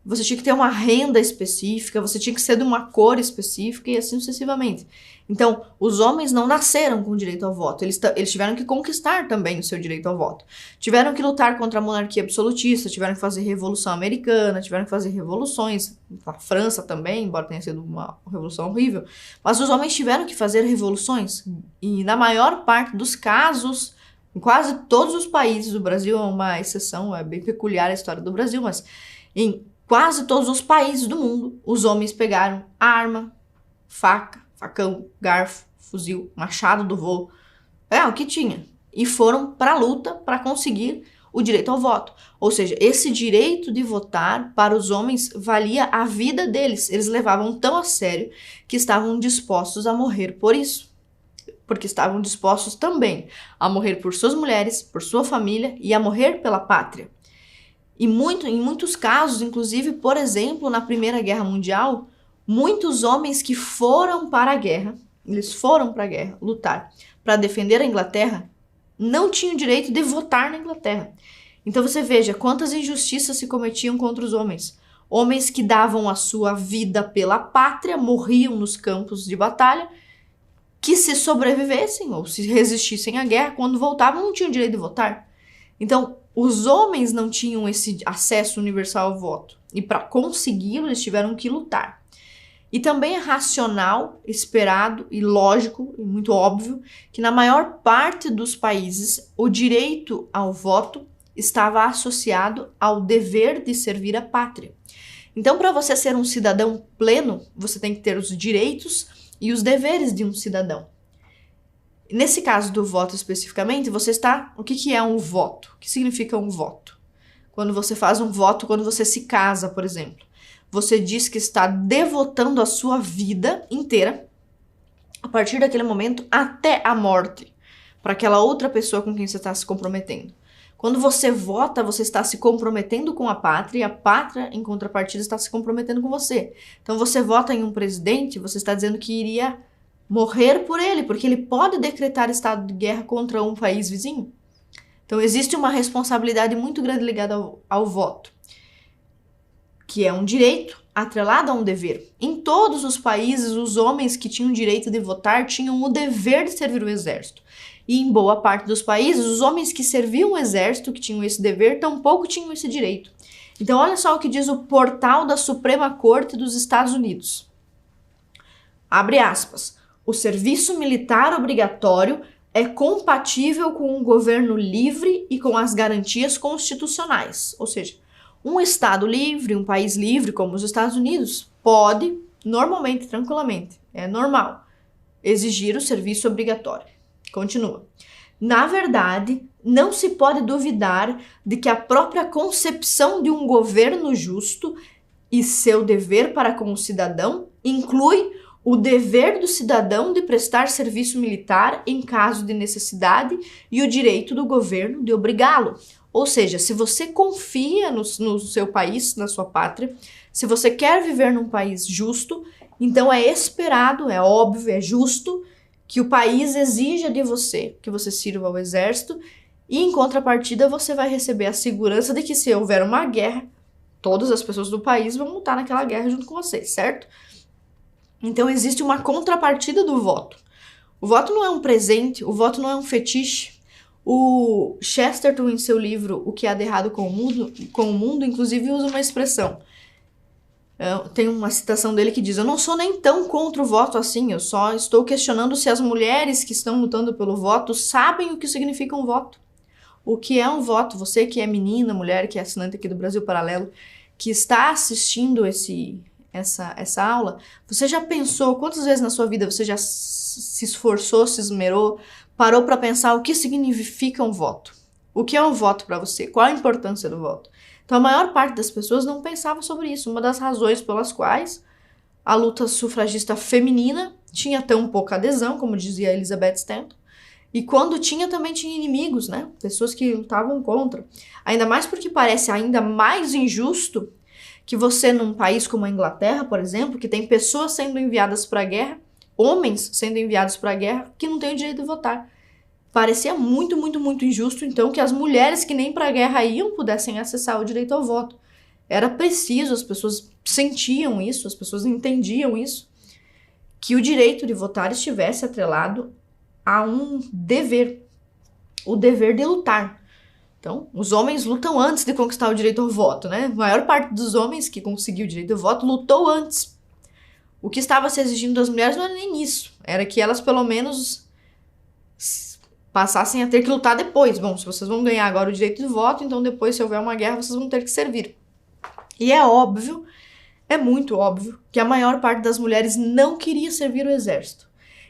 [SPEAKER 2] Você tinha que ter uma renda específica, você tinha que ser de uma cor específica e assim sucessivamente. Então, os homens não nasceram com direito ao voto, eles tiveram que conquistar também o seu direito ao voto. Tiveram que lutar contra a monarquia absolutista, tiveram que fazer Revolução Americana, tiveram que fazer revoluções, na França também, embora tenha sido uma revolução horrível. Mas os homens tiveram que fazer revoluções e na maior parte dos casos, em quase todos os países, do Brasil é uma exceção, é bem peculiar a história do Brasil, mas em quase todos os países do mundo, os homens pegaram arma, faca, facão, garfo, fuzil, machado do voo, o que tinha, e foram para a luta para conseguir o direito ao voto. Ou seja, esse direito de votar para os homens valia a vida deles. Eles levavam tão a sério que estavam dispostos a morrer por isso. Porque estavam dispostos também a morrer por suas mulheres, por sua família e a morrer pela pátria. E em muitos casos, inclusive, por exemplo, na Primeira Guerra Mundial, muitos homens que foram para a guerra, eles foram para a guerra lutar para defender a Inglaterra, não tinham direito de votar na Inglaterra. Então você veja quantas injustiças se cometiam contra os homens. Homens que davam a sua vida pela pátria, morriam nos campos de batalha, que se sobrevivessem ou se resistissem à guerra, quando voltavam não tinham direito de votar. Então, os homens não tinham esse acesso universal ao voto. E para consegui-lo, eles tiveram que lutar. E também é racional, esperado e lógico, e muito óbvio, que na maior parte dos países o direito ao voto estava associado ao dever de servir a pátria. Então, para você ser um cidadão pleno, você tem que ter os direitos e os deveres de um cidadão. Nesse caso do voto especificamente, o que é um voto? O que significa um voto? Quando você faz um voto, quando você se casa, por exemplo, você diz que está devotando a sua vida inteira, a partir daquele momento até a morte, para aquela outra pessoa com quem você está se comprometendo. Quando você vota, você está se comprometendo com a pátria e a pátria, em contrapartida, está se comprometendo com você. Então, você vota em um presidente, você está dizendo que iria morrer por ele, porque ele pode decretar estado de guerra contra um país vizinho. Então, existe uma responsabilidade muito grande ligada ao voto, que é um direito atrelado a um dever. Em todos os países, os homens que tinham direito de votar tinham o dever de servir o exército. E em boa parte dos países, os homens que serviam o exército, que tinham esse dever, tampouco tinham esse direito. Então, olha só o que diz o portal da Suprema Corte dos Estados Unidos. Abre aspas. O serviço militar obrigatório é compatível com um governo livre e com as garantias constitucionais. Ou seja, um Estado livre, um país livre como os Estados Unidos, pode, normalmente, tranquilamente, é normal, exigir o serviço obrigatório. Continua. Na verdade, não se pode duvidar de que a própria concepção de um governo justo e seu dever para com o cidadão inclui o dever do cidadão de prestar serviço militar em caso de necessidade e o direito do governo de obrigá-lo. Ou seja, se você confia no seu país, na sua pátria, se você quer viver num país justo, então é esperado, é óbvio, é justo que o país exija de você que você sirva ao exército e, em contrapartida, você vai receber a segurança de que, se houver uma guerra, todas as pessoas do país vão lutar naquela guerra junto com você, certo? Então, existe uma contrapartida do voto. O voto não é um presente, o voto não é um fetiche. O Chesterton, em seu livro O que há de errado com o mundo, inclusive usa uma expressão. Tem uma citação dele que diz: eu não sou nem tão contra o voto assim, eu só estou questionando se as mulheres que estão lutando pelo voto sabem o que significa um voto. O que é um voto? Você que é menina, mulher, que é assinante aqui do Brasil Paralelo, que está assistindo essa aula, você já pensou, quantas vezes na sua vida você já se esforçou, se esmerou, parou para pensar o que significa um voto? O que é um voto para você? Qual a importância do voto? Então, a maior parte das pessoas não pensava sobre isso. Uma das razões pelas quais a luta sufragista feminina tinha tão pouca adesão, como dizia Elizabeth Stanton, e quando tinha, também tinha inimigos, né? Pessoas que lutavam contra. Ainda mais porque parece ainda mais injusto que você, num país como a Inglaterra, por exemplo, que tem pessoas sendo enviadas para a guerra, homens sendo enviados para a guerra, que não têm o direito de votar. Parecia muito, muito, muito injusto, então, que as mulheres que nem para a guerra iam pudessem acessar o direito ao voto. Era preciso, as pessoas sentiam isso, as pessoas entendiam isso, que o direito de votar estivesse atrelado a um dever, o dever de lutar. Então, os homens lutam antes de conquistar o direito ao voto, né? A maior parte dos homens que conseguiu o direito ao voto lutou antes. O que estava se exigindo das mulheres não era nem isso, era que elas, pelo menos, passassem a ter que lutar depois. Bom, se vocês vão ganhar agora o direito de voto, então depois, se houver uma guerra, vocês vão ter que servir. E é óbvio, é muito óbvio, que a maior parte das mulheres não queria servir o exército.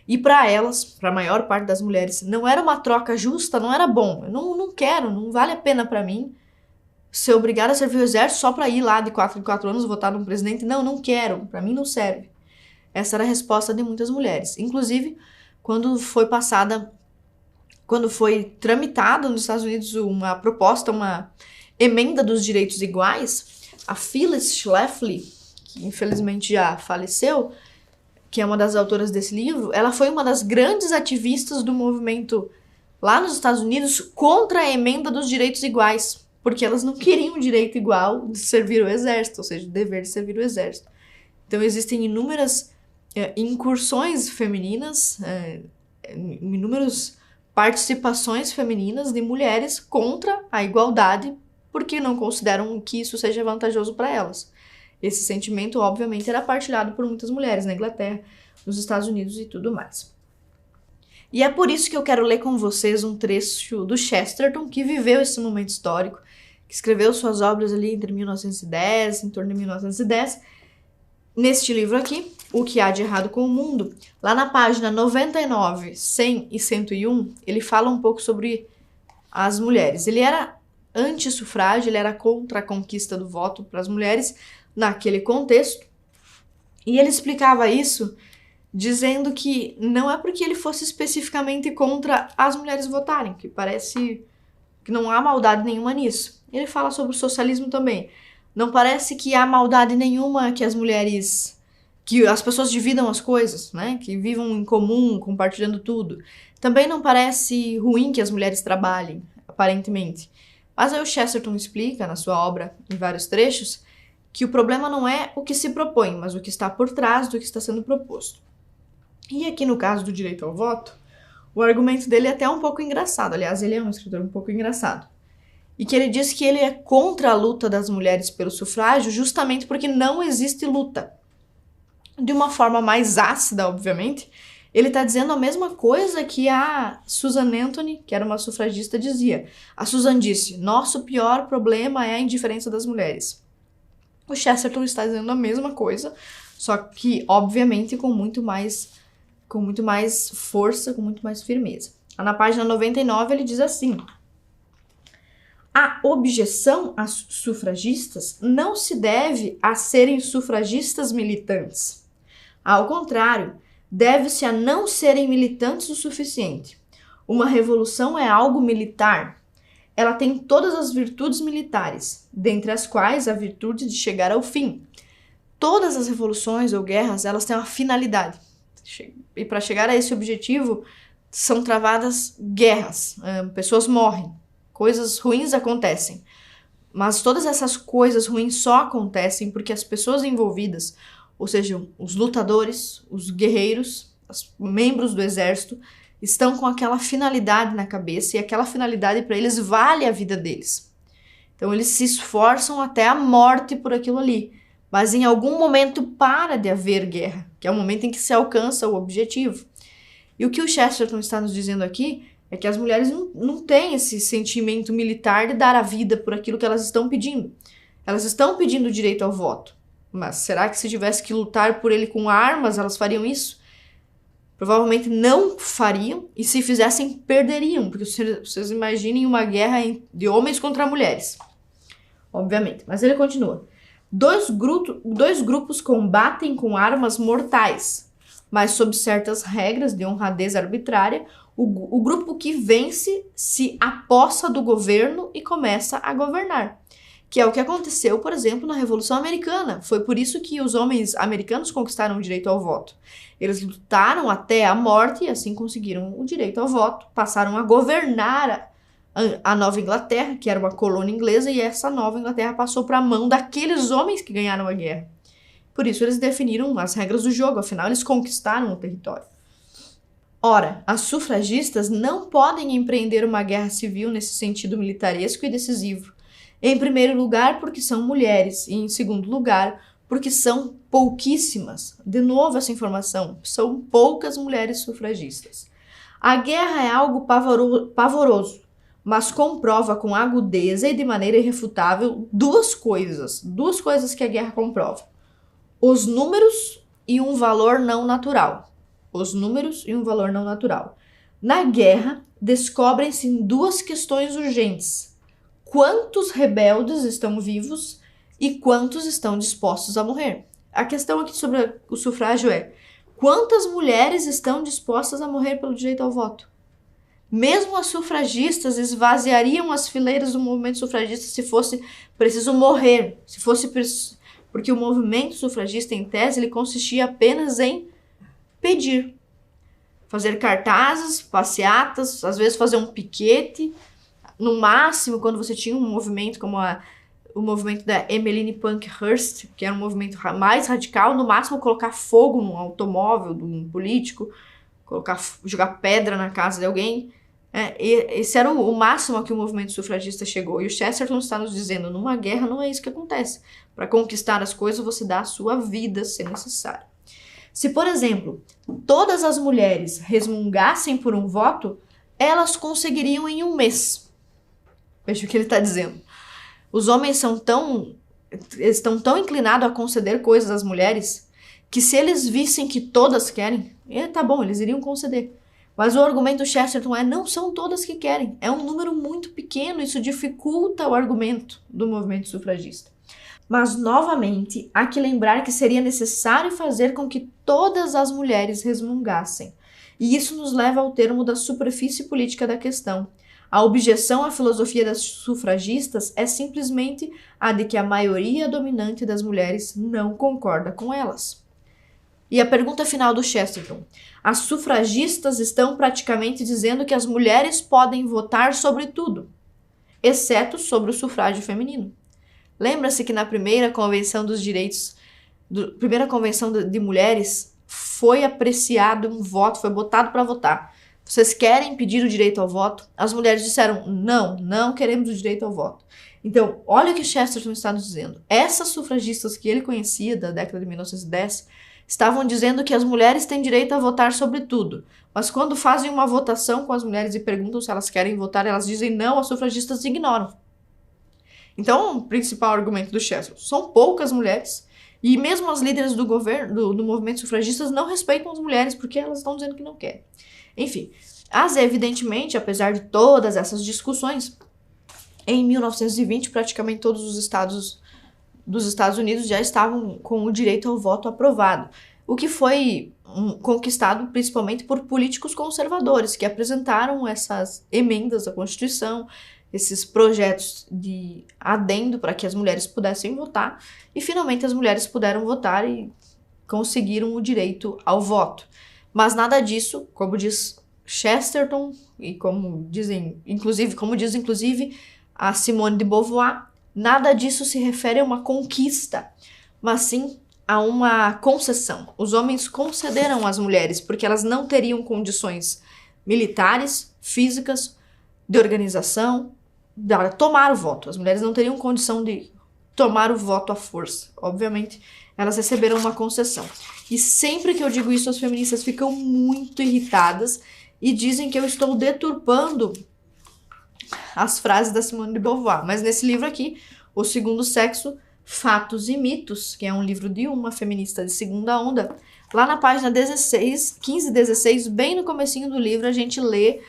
[SPEAKER 2] E para elas, para a maior parte das mulheres, não era uma troca justa, não era bom. Eu não quero, não vale a pena para mim ser obrigada a servir o exército só para ir lá de 4 em 4 anos votar num presidente. Não quero, para mim não serve. Essa era a resposta de muitas mulheres. Inclusive, quando foi tramitado nos Estados Unidos uma proposta, uma emenda dos direitos iguais, a Phyllis Schlafly, que infelizmente já faleceu, que é uma das autoras desse livro, ela foi uma das grandes ativistas do movimento lá nos Estados Unidos contra a emenda dos direitos iguais, porque elas não queriam o direito igual de servir o exército, ou seja, o dever de servir o exército. Então existem inúmeras incursões femininas, inúmeras participações femininas de mulheres contra a igualdade, porque não consideram que isso seja vantajoso para elas. Esse sentimento, obviamente, era partilhado por muitas mulheres na Inglaterra, nos Estados Unidos e tudo mais. E é por isso que eu quero ler com vocês um trecho do Chesterton, que viveu esse momento histórico, que escreveu suas obras ali entre 1910, em torno de 1910. Neste livro aqui, O que há de errado com o mundo, lá na página 99, 100 e 101, ele fala um pouco sobre as mulheres. Ele era anti-sufrágio, ele era contra a conquista do voto para as mulheres naquele contexto. E ele explicava isso dizendo que não é porque ele fosse especificamente contra as mulheres votarem, que parece que não há maldade nenhuma nisso. Ele fala sobre o socialismo também. Não parece que há maldade nenhuma que as mulheres, que as pessoas dividam as coisas, né? Que vivam em comum, compartilhando tudo. Também não parece ruim que as mulheres trabalhem, aparentemente. Mas aí o Chesterton explica, na sua obra, em vários trechos, que o problema não é o que se propõe, mas o que está por trás do que está sendo proposto. E aqui no caso do direito ao voto, o argumento dele é até um pouco engraçado. Aliás, ele é um escritor um pouco engraçado. E que ele diz que ele é contra a luta das mulheres pelo sufrágio justamente porque não existe luta. De uma forma mais ácida, obviamente, ele está dizendo a mesma coisa que a Susan Anthony, que era uma sufragista, dizia. A Susan disse, nosso pior problema é a indiferença das mulheres. O Chesterton está dizendo a mesma coisa, só que, obviamente, com muito mais força, com muito mais firmeza. Na página 99 ele diz assim: a objeção às sufragistas não se deve a serem sufragistas militantes. Ao contrário, deve-se a não serem militantes o suficiente. Uma revolução é algo militar. Ela tem todas as virtudes militares, dentre as quais a virtude de chegar ao fim. Todas as revoluções ou guerras, elas têm uma finalidade. E para chegar a esse objetivo, são travadas guerras, pessoas morrem, coisas ruins acontecem. Mas todas essas coisas ruins só acontecem porque as pessoas envolvidas, ou seja, os lutadores, os guerreiros, os membros do exército, estão com aquela finalidade na cabeça e aquela finalidade para eles vale a vida deles. Então eles se esforçam até a morte por aquilo ali. Mas em algum momento para de haver guerra, que é o momento em que se alcança o objetivo. E o que o Chesterton está nos dizendo aqui é que as mulheres não têm esse sentimento militar de dar a vida por aquilo que elas estão pedindo. Elas estão pedindo o direito ao voto. Mas será que se tivesse que lutar por ele com armas, elas fariam isso? Provavelmente não fariam, e se fizessem, perderiam. Porque vocês imaginem uma guerra de homens contra mulheres. Obviamente. Mas ele continua. Dois grupos combatem com armas mortais, mas sob certas regras de honradez arbitrária, o grupo que vence se apossa do governo e começa a governar. Que é o que aconteceu, por exemplo, na Revolução Americana. Foi por isso que os homens americanos conquistaram o direito ao voto. Eles lutaram até a morte e assim conseguiram o direito ao voto. Passaram a governar a Nova Inglaterra, que era uma colônia inglesa, e essa Nova Inglaterra passou para a mão daqueles homens que ganharam a guerra. Por isso eles definiram as regras do jogo, afinal eles conquistaram o território. Ora, as sufragistas não podem empreender uma guerra civil nesse sentido militaresco e decisivo. Em primeiro lugar, porque são mulheres, e em segundo lugar, porque são pouquíssimas. De novo essa informação, são poucas mulheres sufragistas. A guerra é algo pavoroso, mas comprova com agudeza e de maneira irrefutável duas coisas que a guerra comprova. Os números e um valor não natural. Os números e um valor não natural. Na guerra, descobrem-se duas questões urgentes. Quantos rebeldes estão vivos e quantos estão dispostos a morrer? A questão aqui sobre o sufrágio é: quantas mulheres estão dispostas a morrer pelo direito ao voto? Mesmo as sufragistas esvaziariam as fileiras do movimento sufragista se fosse preciso morrer, porque o movimento sufragista, em tese, ele consistia apenas em pedir, fazer cartazes, passeatas, às vezes fazer um piquete. No máximo, quando você tinha um movimento como o movimento da Emmeline Pankhurst, que era um movimento mais radical, no máximo colocar fogo num automóvel de um político, jogar pedra na casa de alguém. Esse era o máximo a que o movimento sufragista chegou. E o Chesterton está nos dizendo, numa guerra não é isso que acontece. Para conquistar as coisas, você dá a sua vida, se necessário. Se, por exemplo, todas as mulheres resmungassem por um voto, elas conseguiriam em 1 mês. Veja o que ele está dizendo. Os homens estão tão inclinados a conceder coisas às mulheres que se eles vissem que todas querem, tá bom, eles iriam conceder. Mas o argumento do Chesterton não são todas que querem. É um número muito pequeno, isso dificulta o argumento do movimento sufragista. Mas, novamente, há que lembrar que seria necessário fazer com que todas as mulheres resmungassem. E isso nos leva ao termo da superfície política da questão. A objeção à filosofia das sufragistas é simplesmente a de que a maioria dominante das mulheres não concorda com elas. E a pergunta final do Chesterton. As sufragistas estão praticamente dizendo que as mulheres podem votar sobre tudo, exceto sobre o sufrágio feminino. Lembra-se que na primeira convenção dos direitos, primeira convenção de mulheres, foi apreciado um voto, foi botado para votar. Vocês querem pedir o direito ao voto? As mulheres disseram, não queremos o direito ao voto. Então, olha o que Chesterton está nos dizendo. Essas sufragistas que ele conhecia da década de 1910 estavam dizendo que as mulheres têm direito a votar sobre tudo. Mas quando fazem uma votação com as mulheres e perguntam se elas querem votar, elas dizem não, as sufragistas ignoram. Então, o principal argumento do Chesterton, são poucas mulheres, e mesmo as líderes do governo, do movimento sufragista não respeitam as mulheres, porque elas estão dizendo que não querem. Enfim, evidentemente, apesar de todas essas discussões, em 1920, praticamente todos os estados dos Estados Unidos já estavam com o direito ao voto aprovado, o que foi conquistado principalmente por políticos conservadores, que apresentaram essas emendas à Constituição, esses projetos de adendo para que as mulheres pudessem votar, e finalmente as mulheres puderam votar e conseguiram o direito ao voto. Mas nada disso, como diz Chesterton, e como diz inclusive a Simone de Beauvoir, nada disso se refere a uma conquista, mas sim a uma concessão. Os homens concederam às mulheres porque elas não teriam condições militares, físicas, de organização, de tomar o voto. As mulheres não teriam condição de tomar o voto à força. Obviamente, elas receberam uma concessão. E sempre que eu digo isso, as feministas ficam muito irritadas e dizem que eu estou deturpando as frases da Simone de Beauvoir. Mas nesse livro aqui, O Segundo Sexo, Fatos e Mitos, que é um livro de uma feminista de segunda onda, lá na página 15 e 16, bem no comecinho do livro, a gente lê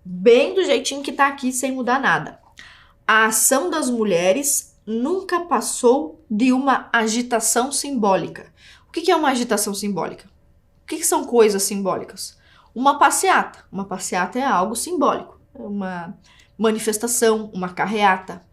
[SPEAKER 2] bem do jeitinho que tá aqui, sem mudar nada. A ação das mulheres nunca passou de uma agitação simbólica. O que é uma agitação simbólica? O que são coisas simbólicas? Uma passeata. Uma passeata é algo simbólico. É uma manifestação, uma carreata,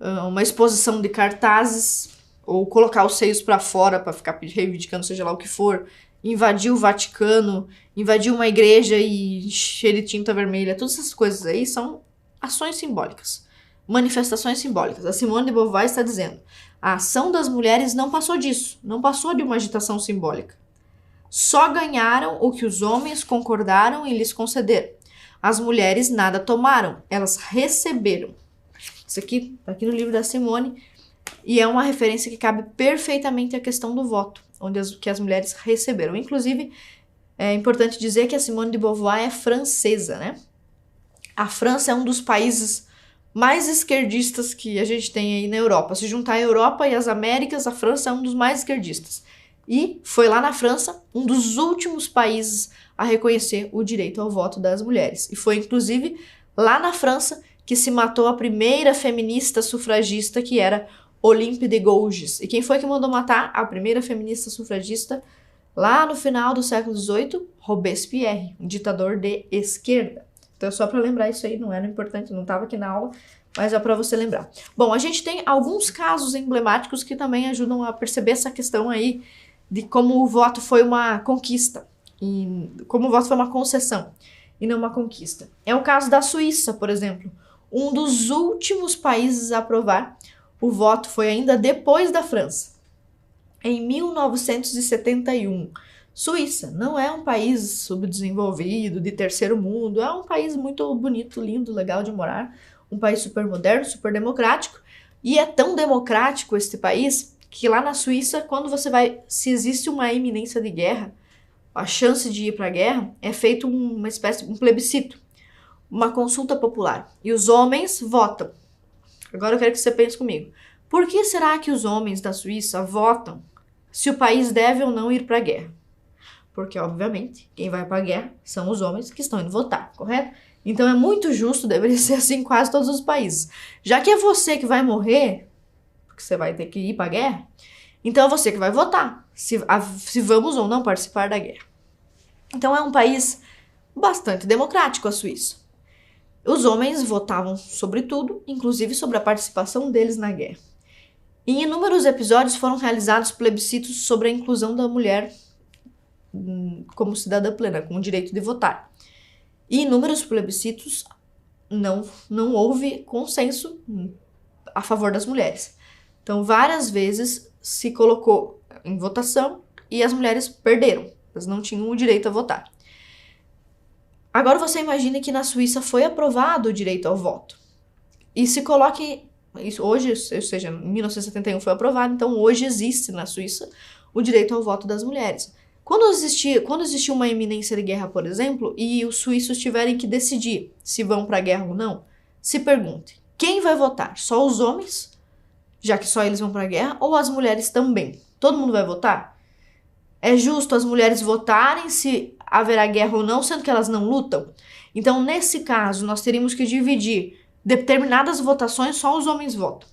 [SPEAKER 2] uma exposição de cartazes, ou colocar os seios para fora para ficar reivindicando seja lá o que for, invadir o Vaticano, invadir uma igreja e encher de tinta vermelha, todas essas coisas aí são ações simbólicas, manifestações simbólicas. A Simone de Beauvoir está dizendo, a ação das mulheres não passou disso, não passou de uma agitação simbólica. Só ganharam o que os homens concordaram em lhes conceder. As mulheres nada tomaram, elas receberam. Isso aqui está aqui no livro da Simone, e é uma referência que cabe perfeitamente à questão do voto, que as mulheres receberam. Inclusive, é importante dizer que a Simone de Beauvoir é francesa, né? A França é um dos países mais esquerdistas que a gente tem aí na Europa. Se juntar a Europa e as Américas, a França é um dos mais esquerdistas. E foi lá na França um dos últimos países a reconhecer o direito ao voto das mulheres. E foi, inclusive, lá na França que se matou a primeira feminista sufragista, que era Olympe de Gouges. E quem foi que mandou matar a primeira feminista sufragista lá no final do século XVIII? Robespierre, um ditador de esquerda. Então é só para lembrar isso aí, não era importante, não estava aqui na aula, mas é para você lembrar. Bom, a gente tem alguns casos emblemáticos que também ajudam a perceber essa questão aí de como o voto foi uma conquista, e como o voto foi uma concessão e não uma conquista. É o caso da Suíça, por exemplo. Um dos últimos países a aprovar o voto foi ainda depois da França. Em 1971, Suíça não é um país subdesenvolvido, de terceiro mundo, é um país muito bonito, lindo, legal de morar, um país super moderno, super democrático, e é tão democrático este país que lá na Suíça, quando você vai, se existe uma iminência de guerra, a chance de ir para a guerra, é feito uma espécie, um plebiscito, uma consulta popular, e os homens votam. Agora eu quero que você pense comigo. Por que será que os homens da Suíça votam se o país deve ou não ir para a guerra? Porque, obviamente, quem vai para a guerra são os homens que estão indo votar, correto? Então é muito justo, deveria ser assim em quase todos os países. Já que é você que vai morrer, porque você vai ter que ir para a guerra, então é você que vai votar se vamos ou não participar da guerra. Então é um país bastante democrático, a Suíça. Os homens votavam sobre tudo, inclusive sobre a participação deles na guerra. Em inúmeros episódios foram realizados plebiscitos sobre a inclusão da mulher como cidadã plena, com o direito de votar. E em inúmeros plebiscitos não houve consenso a favor das mulheres. Então, várias vezes se colocou em votação e as mulheres perderam. Elas não tinham o direito a votar. Agora você imagine que na Suíça foi aprovado o direito ao voto. E se coloque, isso hoje, ou seja, em 1971 foi aprovado, então hoje existe na Suíça o direito ao voto das mulheres. Quando existir uma iminência de guerra, por exemplo, e os suíços tiverem que decidir se vão para a guerra ou não, se pergunte, quem vai votar? Só os homens, já que só eles vão para a guerra, ou as mulheres também? Todo mundo vai votar? É justo as mulheres votarem se haverá guerra ou não, sendo que elas não lutam? Então, nesse caso, nós teríamos que dividir determinadas votações, só os homens votam,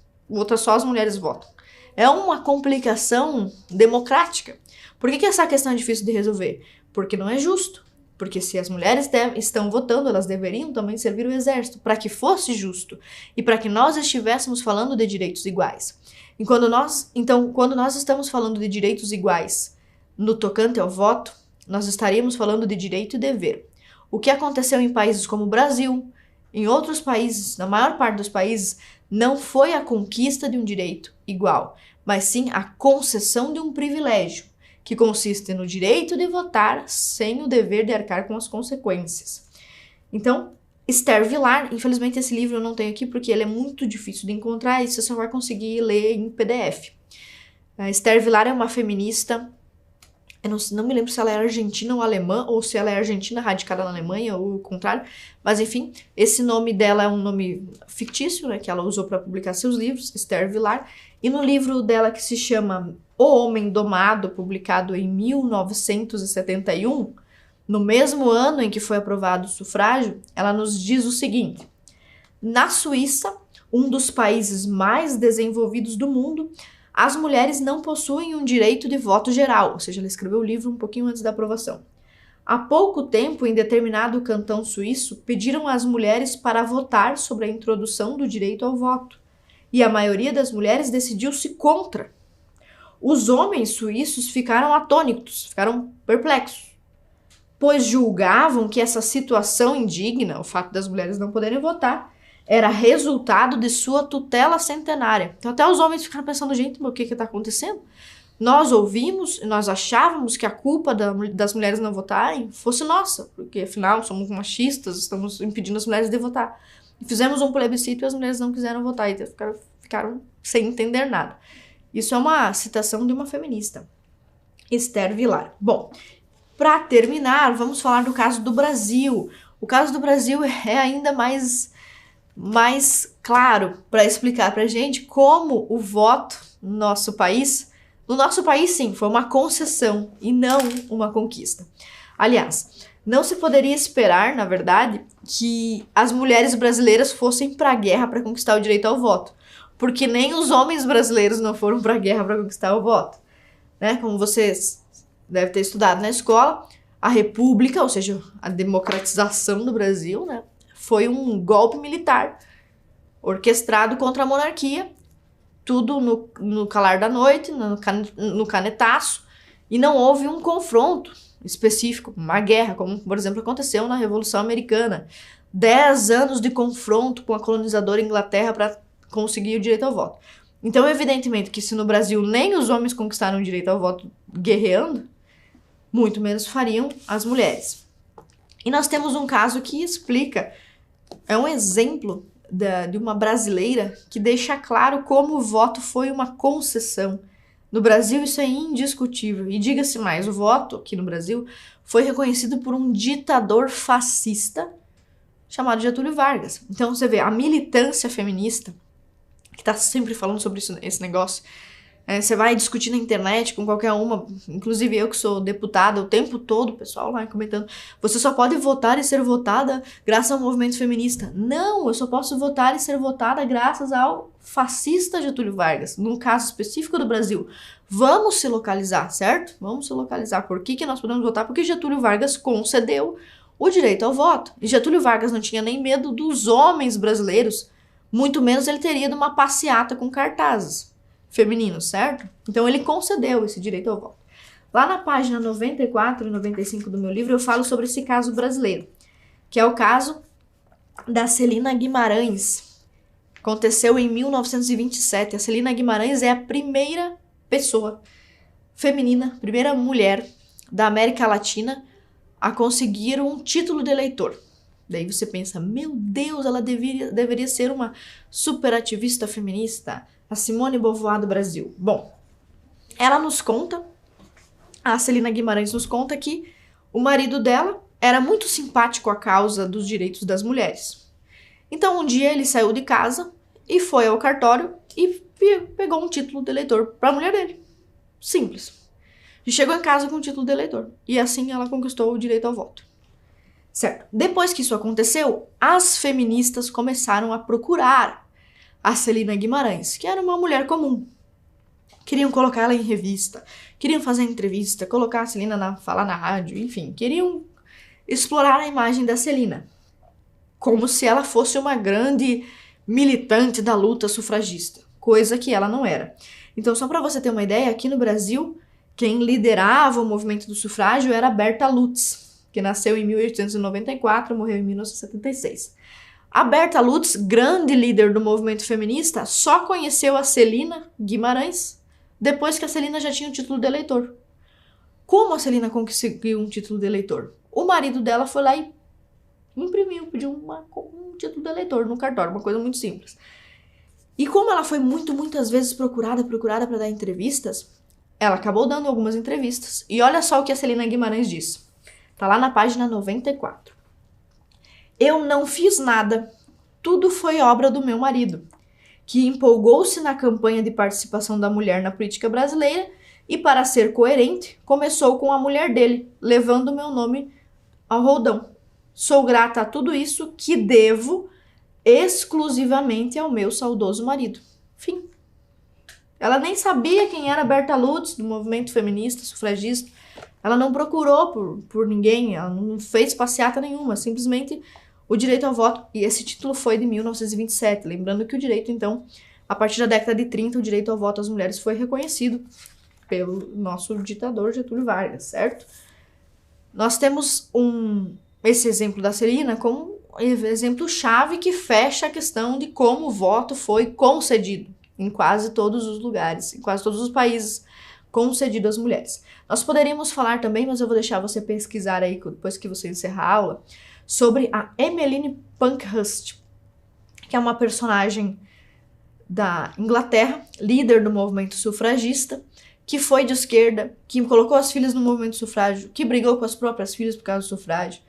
[SPEAKER 2] só as mulheres votam. É uma complicação democrática. Por que essa questão é difícil de resolver? Porque não é justo. Porque se as mulheres estão votando, elas deveriam também servir o exército, para que fosse justo e para que nós estivéssemos falando de direitos iguais. E quando nós estamos falando de direitos iguais no tocante ao voto, nós estaríamos falando de direito e dever. O que aconteceu em países como o Brasil, em outros países, na maior parte dos países, não foi a conquista de um direito igual, mas sim a concessão de um privilégio, que consiste no direito de votar sem o dever de arcar com as consequências. Então, Esther Vilar, infelizmente esse livro eu não tenho aqui porque ele é muito difícil de encontrar e você só vai conseguir ler em PDF. A Esther Vilar é uma feminista, eu não me lembro se ela é argentina ou alemã, ou se ela é argentina radicada na Alemanha, ou o contrário, mas enfim, esse nome dela é um nome fictício, né, que ela usou para publicar seus livros, Esther Vilar, e no livro dela que se chama O Homem Domado, publicado em 1971, no mesmo ano em que foi aprovado o sufrágio, ela nos diz o seguinte: na Suíça, um dos países mais desenvolvidos do mundo, as mulheres não possuem um direito de voto geral, ou seja, ela escreveu o livro um pouquinho antes da aprovação. Há pouco tempo, em determinado cantão suíço, pediram às mulheres para votar sobre a introdução do direito ao voto, e a maioria das mulheres decidiu-se contra. Os homens suíços ficaram atônitos, ficaram perplexos, pois julgavam que essa situação indigna, o fato das mulheres não poderem votar, era resultado de sua tutela centenária. Então até os homens ficaram pensando, gente, mas o que está acontecendo? Nós ouvimos, nós achávamos que a culpa das mulheres não votarem fosse nossa, porque afinal somos machistas, estamos impedindo as mulheres de votar. E fizemos um plebiscito e as mulheres não quiseram votar, e ficaram sem entender nada. Isso é uma citação de uma feminista, Esther Vilar. Bom, para terminar, vamos falar do caso do Brasil. O caso do Brasil é ainda mais claro para explicar para a gente como o voto no nosso país, sim, foi uma concessão e não uma conquista. Aliás, não se poderia esperar, na verdade, que as mulheres brasileiras fossem para a guerra para conquistar o direito ao voto, porque nem os homens brasileiros não foram para a guerra para conquistar o voto. Né? Como vocês devem ter estudado na escola, a República, ou seja, a democratização do Brasil, né, foi um golpe militar orquestrado contra a monarquia, tudo no calar da noite, no canetaço, e não houve um confronto específico, uma guerra, como, por exemplo, aconteceu na Revolução Americana. 10 anos de confronto com a colonizadora Inglaterra para conseguir o direito ao voto. Então, evidentemente que se no Brasil nem os homens conquistaram o direito ao voto guerreando, muito menos fariam as mulheres. E nós temos um caso que explica, é um exemplo de uma brasileira que deixa claro como o voto foi uma concessão. No Brasil isso é indiscutível. E diga-se mais, o voto aqui no Brasil foi reconhecido por um ditador fascista chamado Getúlio Vargas. Então você vê, a militância feminista, que tá sempre falando sobre esse negócio, você vai discutir na internet com qualquer uma, inclusive eu que sou deputada o tempo todo, o pessoal lá comentando, você só pode votar e ser votada graças ao movimento feminista. Não, eu só posso votar e ser votada graças ao fascista Getúlio Vargas, num caso específico do Brasil. Vamos se localizar, certo? Vamos se localizar. Por que nós podemos votar? Porque Getúlio Vargas concedeu o direito ao voto. E Getúlio Vargas não tinha nem medo dos homens brasileiros, muito menos ele teria de uma passeata com cartazes femininos, certo? Então ele concedeu esse direito ao voto. Lá na página 94 e 95 do meu livro eu falo sobre esse caso brasileiro, que é o caso da Celina Guimarães. Aconteceu em 1927. A Celina Guimarães é a primeira pessoa feminina, primeira mulher da América Latina a conseguir um título de eleitor. Daí você pensa, meu Deus, ela deveria ser uma super ativista feminista, a Simone Beauvoir do Brasil. Bom, ela nos conta, a Celina Guimarães nos conta que o marido dela era muito simpático à causa dos direitos das mulheres. Então um dia ele saiu de casa e foi ao cartório e pegou um título de eleitor para a mulher dele. Simples. E chegou em casa com o título de eleitor. E assim ela conquistou o direito ao voto. Certo. Depois que isso aconteceu, as feministas começaram a procurar a Celina Guimarães, que era uma mulher comum. Queriam colocar ela em revista, queriam fazer entrevista, colocar a Celina falar na rádio, enfim, queriam explorar a imagem da Celina, como se ela fosse uma grande militante da luta sufragista, coisa que ela não era. Então, só para você ter uma ideia, aqui no Brasil, quem liderava o movimento do sufrágio era Berta Lutz, que nasceu em 1894 e morreu em 1976. A Berta Lutz, grande líder do movimento feminista, só conheceu a Celina Guimarães depois que a Celina já tinha o título de eleitor. Como a Celina conseguiu um título de eleitor? O marido dela foi lá e imprimiu, pediu um título de eleitor no cartório, uma coisa muito simples. E como ela foi muitas vezes procurada para dar entrevistas, ela acabou dando algumas entrevistas. E olha só o que a Celina Guimarães disse. Tá lá na página 94. Eu não fiz nada, tudo foi obra do meu marido, que empolgou-se na campanha de participação da mulher na política brasileira e, para ser coerente, começou com a mulher dele, levando meu nome ao roldão. Sou grata a tudo isso que devo exclusivamente ao meu saudoso marido. Fim. Ela nem sabia quem era Berta Lutz, do movimento feminista, sufragista. Ela não procurou por ninguém, ela não fez passeata nenhuma, simplesmente o direito ao voto, e esse título foi de 1927, lembrando que o direito, então, a partir da década de 30, o direito ao voto às mulheres foi reconhecido pelo nosso ditador Getúlio Vargas, certo? Nós temos esse exemplo da Celina como um exemplo-chave que fecha a questão de como o voto foi concedido em quase todos os lugares, em quase todos os países concedido às mulheres. Nós poderíamos falar também, mas eu vou deixar você pesquisar aí, depois que você encerrar a aula, sobre a Emmeline Pankhurst, que é uma personagem da Inglaterra, líder do movimento sufragista, que foi de esquerda, que colocou as filhas no movimento sufrágio, que brigou com as próprias filhas por causa do sufrágio,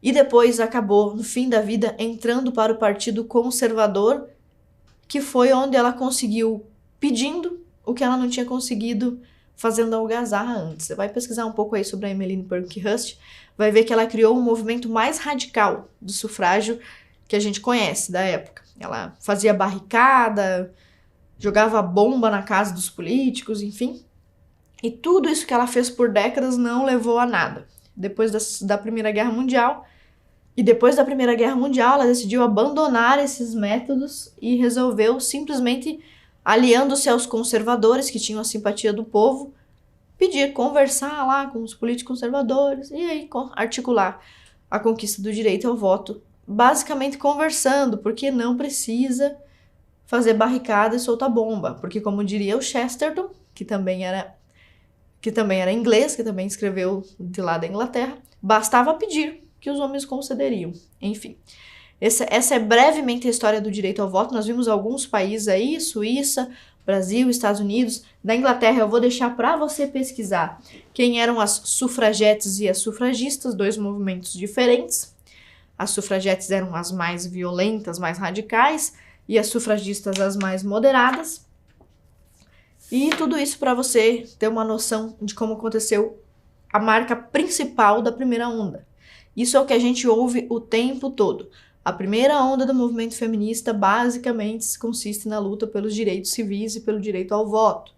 [SPEAKER 2] e depois acabou, no fim da vida, entrando para o Partido Conservador, que foi onde ela conseguiu, pedindo o que ela não tinha conseguido fazendo algazarra antes. Você vai pesquisar um pouco aí sobre a Emmeline Pankhurst, vai ver que ela criou um movimento mais radical do sufrágio que a gente conhece da época. Ela fazia barricada, jogava bomba na casa dos políticos, enfim. E tudo isso que ela fez por décadas não levou a nada. Depois da Primeira Guerra Mundial, ela decidiu abandonar esses métodos e resolveu simplesmente, aliando-se aos conservadores que tinham a simpatia do povo, conversar lá com os políticos conservadores e aí articular a conquista do direito ao voto, basicamente conversando, porque não precisa fazer barricada e soltar bomba, porque como diria o Chesterton, que também era que também era inglês, que também escreveu de lá da Inglaterra, bastava pedir que os homens concederiam. Enfim, essa é brevemente a história do direito ao voto. Nós vimos alguns países aí, Suíça, Brasil, Estados Unidos. Da Inglaterra eu vou deixar para você pesquisar quem eram as sufragetes e as sufragistas, dois movimentos diferentes. As sufragetes eram as mais violentas, mais radicais, e as sufragistas as mais moderadas. E tudo isso para você ter uma noção de como aconteceu a marca principal da primeira onda. Isso é o que a gente ouve o tempo todo. A primeira onda do movimento feminista basicamente consiste na luta pelos direitos civis e pelo direito ao voto.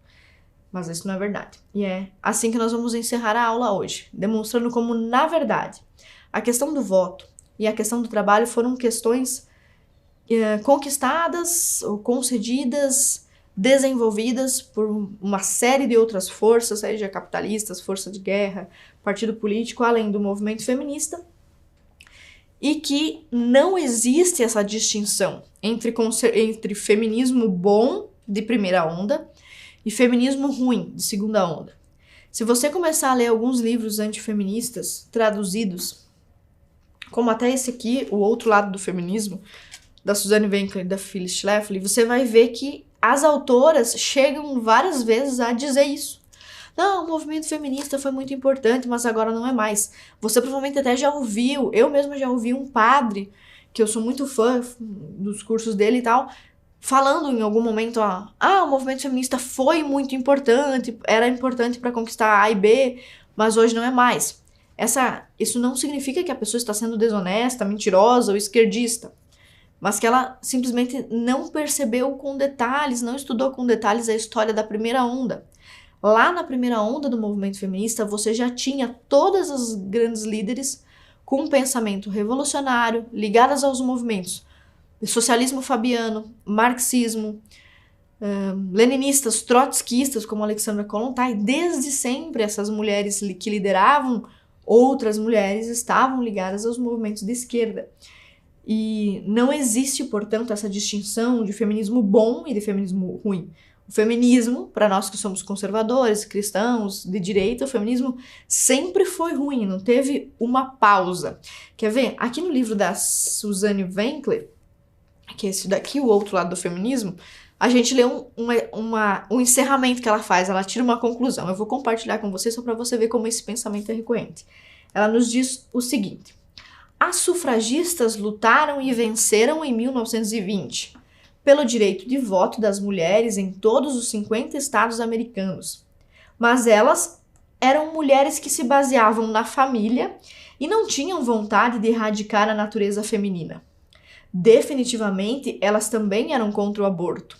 [SPEAKER 2] Mas isso não é verdade. E é assim que nós vamos encerrar a aula hoje, demonstrando como, na verdade, a questão do voto e a questão do trabalho foram questões conquistadas ou concedidas, desenvolvidas por uma série de outras forças, seja capitalistas, força de guerra, partido político, além do movimento feminista, e que não existe essa distinção entre feminismo bom, de primeira onda, e feminismo ruim, de segunda onda. Se você começar a ler alguns livros antifeministas traduzidos, como até esse aqui, O Outro Lado do Feminismo, da Suzanne Wenkler e da Phyllis Schlafly, você vai ver que as autoras chegam várias vezes a dizer isso. Não, o movimento feminista foi muito importante, mas agora não é mais. Você provavelmente até já ouviu, eu mesma já ouvi um padre, que eu sou muito fã dos cursos dele e tal, falando em algum momento, o movimento feminista foi muito importante, era importante para conquistar A e B, mas hoje não é mais. Isso não significa que a pessoa está sendo desonesta, mentirosa ou esquerdista, mas que ela simplesmente não percebeu com detalhes, não estudou com detalhes a história da primeira onda. Lá na primeira onda do movimento feminista, você já tinha todas as grandes líderes com um pensamento revolucionário, ligadas aos movimentos socialismo fabiano, marxismo, leninistas, trotskistas, como Alexandra Kollontai. Desde sempre, essas mulheres que lideravam outras mulheres estavam ligadas aos movimentos de esquerda. E não existe, portanto, essa distinção de feminismo bom e de feminismo ruim. O feminismo, para nós que somos conservadores, cristãos, de direita, o feminismo sempre foi ruim, não teve uma pausa. Quer ver? Aqui no livro da Suzanne Wenkler, que é esse daqui, O Outro Lado do Feminismo, a gente lê um encerramento que ela faz, ela tira uma conclusão. Eu vou compartilhar com você só para você ver como esse pensamento é recorrente. Ela nos diz o seguinte: as sufragistas lutaram e venceram em 1920 pelo direito de voto das mulheres em todos os 50 estados americanos. Mas elas eram mulheres que se baseavam na família e não tinham vontade de erradicar a natureza feminina. Definitivamente, elas também eram contra o aborto.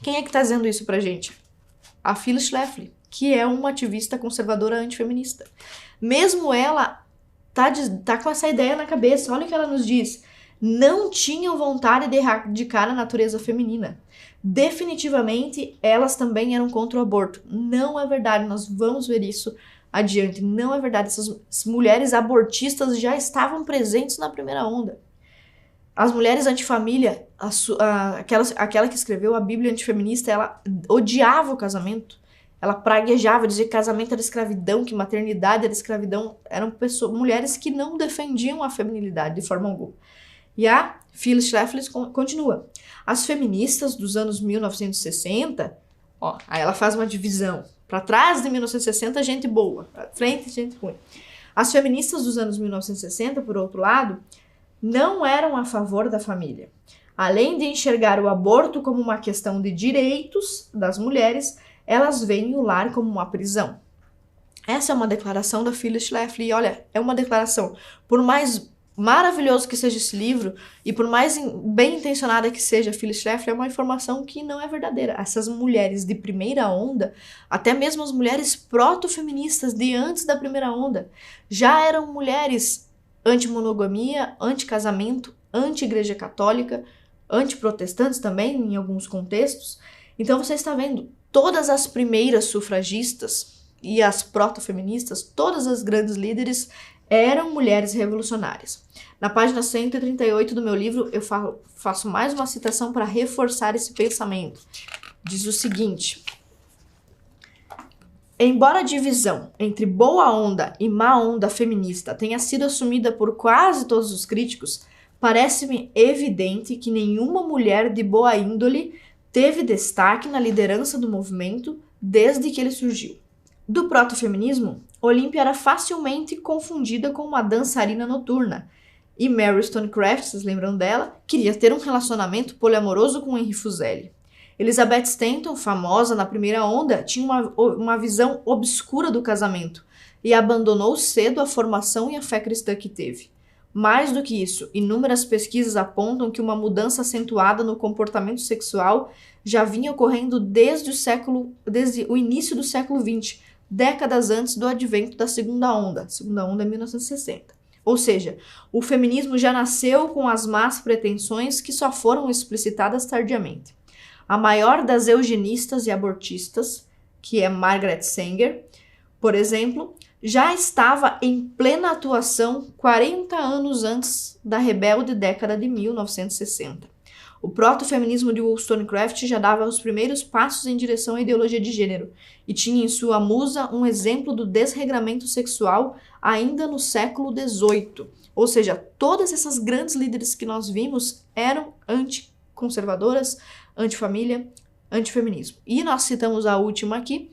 [SPEAKER 2] Quem é que está dizendo isso pra gente? A Phyllis Schlafly, que é uma ativista conservadora antifeminista. Mesmo ela tá com essa ideia na cabeça. Olha o que ela nos diz. Não tinham vontade de erradicar a natureza feminina. Definitivamente, elas também eram contra o aborto. Não é verdade, nós vamos ver isso adiante. Não é verdade, essas mulheres abortistas já estavam presentes na primeira onda. As mulheres antifamília, aquela que escreveu a Bíblia antifeminista, ela odiava o casamento. Ela praguejava, dizia que casamento era escravidão, que maternidade era escravidão. Eram mulheres que não defendiam a feminilidade de forma alguma. E a Phyllis Schlafly continua. As feministas dos anos 1960, aí ela faz uma divisão. Para trás de 1960, gente boa. Para frente, gente ruim. As feministas dos anos 1960, por outro lado, não eram a favor da família. Além de enxergar o aborto como uma questão de direitos das mulheres, elas veem o lar como uma prisão. Essa é uma declaração da Phyllis Schlafly. Olha, é uma declaração, por mais maravilhoso que seja esse livro e por mais bem intencionada que seja a Phyllis Schlafly, é uma informação que não é verdadeira. Essas mulheres de primeira onda, até mesmo as mulheres proto-feministas de antes da primeira onda, já eram mulheres anti-monogamia, anti-casamento, anti-igreja católica, anti-protestantes também, em alguns contextos. Então você está vendo, todas as primeiras sufragistas e as proto-feministas, todas as grandes líderes eram mulheres revolucionárias. Na página 138 do meu livro, eu faço mais uma citação para reforçar esse pensamento. Diz o seguinte: Embora a divisão entre boa onda e má onda feminista tenha sido assumida por quase todos os críticos, parece-me evidente que nenhuma mulher de boa índole teve destaque na liderança do movimento desde que ele surgiu. Do protofeminismo, Olímpia era facilmente confundida com uma dançarina noturna, e Mary Wollstonecraft, vocês lembram dela, queria ter um relacionamento poliamoroso com Henry Fuseli. Elizabeth Stanton, famosa na primeira onda, tinha uma visão obscura do casamento e abandonou cedo a formação e a fé cristã que teve. Mais do que isso, inúmeras pesquisas apontam que uma mudança acentuada no comportamento sexual já vinha ocorrendo desde o início do século XX, décadas antes do advento da segunda onda. A segunda onda é 1960. Ou seja, o feminismo já nasceu com as más pretensões que só foram explicitadas tardiamente. A maior das eugenistas e abortistas, que é Margaret Sanger, por exemplo, já estava em plena atuação 40 anos antes da rebelde década de 1960. O protofeminismo de Wollstonecraft já dava os primeiros passos em direção à ideologia de gênero e tinha em sua musa um exemplo do desregramento sexual ainda no século XVIII. Ou seja, todas essas grandes líderes que nós vimos eram anticonservadoras, antifamília, antifeminismo. E nós citamos a última aqui,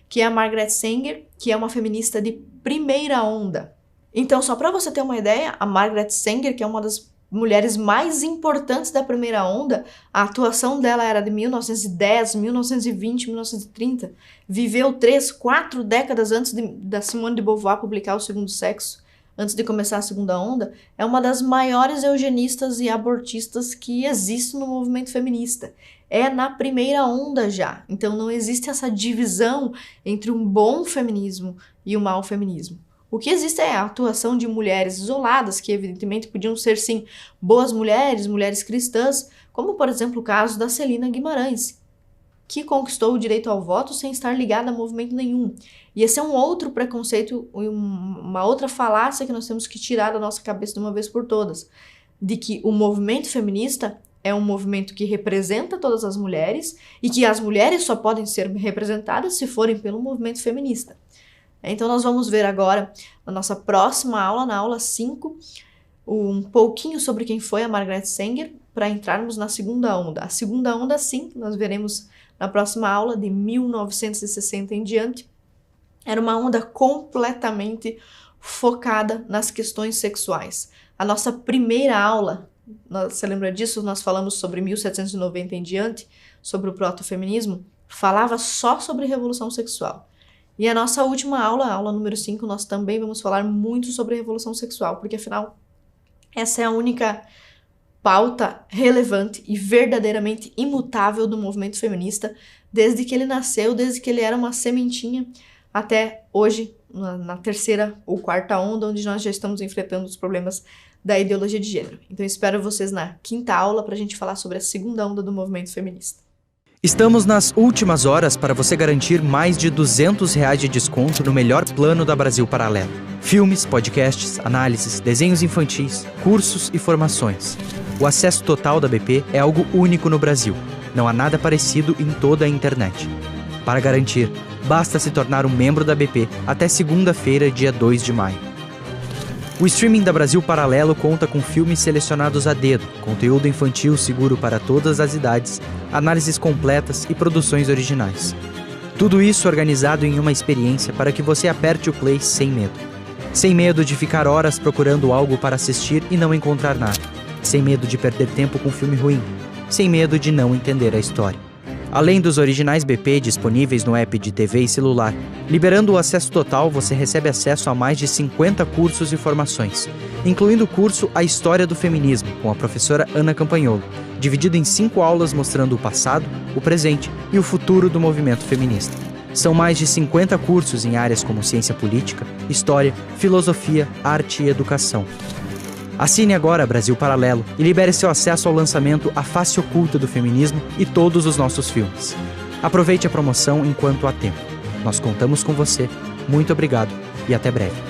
[SPEAKER 2] que é a Margaret Sanger, que é uma feminista de primeira onda. Então, só para você ter uma ideia, a Margaret Sanger, que é uma das mulheres mais importantes da primeira onda, a atuação dela era de 1910, 1920, 1930, viveu 3, 4 décadas antes da Simone de Beauvoir publicar O Segundo Sexo, antes de começar a segunda onda, é uma das maiores eugenistas e abortistas que existe no movimento feminista. É na primeira onda já. Então não existe essa divisão entre um bom feminismo e um mau feminismo. O que existe é a atuação de mulheres isoladas, que evidentemente podiam ser sim boas mulheres, mulheres cristãs, como por exemplo o caso da Celina Guimarães, que conquistou o direito ao voto sem estar ligada a movimento nenhum. E esse é um outro preconceito, uma outra falácia que nós temos que tirar da nossa cabeça de uma vez por todas, de que o movimento feminista é um movimento que representa todas as mulheres e que as mulheres só podem ser representadas se forem pelo movimento feminista. Então nós vamos ver agora, na nossa próxima aula, na aula 5, um pouquinho sobre quem foi a Margaret Sanger, para entrarmos na segunda onda. A segunda onda, sim, nós veremos na próxima aula, de 1960 em diante, era uma onda completamente focada nas questões sexuais. A nossa primeira aula, você lembra disso? Nós falamos sobre 1790 em diante, sobre o protofeminismo, falava só sobre revolução sexual. E a nossa última aula, a aula número 5, nós também vamos falar muito sobre a revolução sexual, porque afinal, essa é a única pauta relevante e verdadeiramente imutável do movimento feminista, desde que ele nasceu, desde que ele era uma sementinha, até hoje, na terceira ou quarta onda, onde nós já estamos enfrentando os problemas da ideologia de gênero. Então espero vocês na quinta aula para a gente falar sobre a segunda onda do movimento feminista.
[SPEAKER 1] Estamos nas últimas horas para você garantir mais de R$200 de desconto no melhor plano da Brasil Paralelo. Filmes, podcasts, análises, desenhos infantis, cursos e formações. O acesso total da BP é algo único no Brasil. Não há nada parecido em toda a internet. Para garantir, basta se tornar um membro da BP até segunda-feira, dia 2 de maio. O streaming da Brasil Paralelo conta com filmes selecionados a dedo, conteúdo infantil seguro para todas as idades, análises completas e produções originais. Tudo isso organizado em uma experiência para que você aperte o play sem medo. Sem medo de ficar horas procurando algo para assistir e não encontrar nada. Sem medo de perder tempo com filme ruim. Sem medo de não entender a história. Além dos originais BP disponíveis no app de TV e celular, liberando o acesso total, você recebe acesso a mais de 50 cursos e formações, incluindo o curso A História do Feminismo, com a professora Ana Campagnolo, dividido em 5 aulas mostrando o passado, o presente e o futuro do movimento feminista. São mais de 50 cursos em áreas como ciência política, história, filosofia, arte e educação. Assine agora Brasil Paralelo e libere seu acesso ao lançamento A Face Oculta do Feminismo e todos os nossos filmes. Aproveite a promoção enquanto há tempo. Nós contamos com você. Muito obrigado e até breve.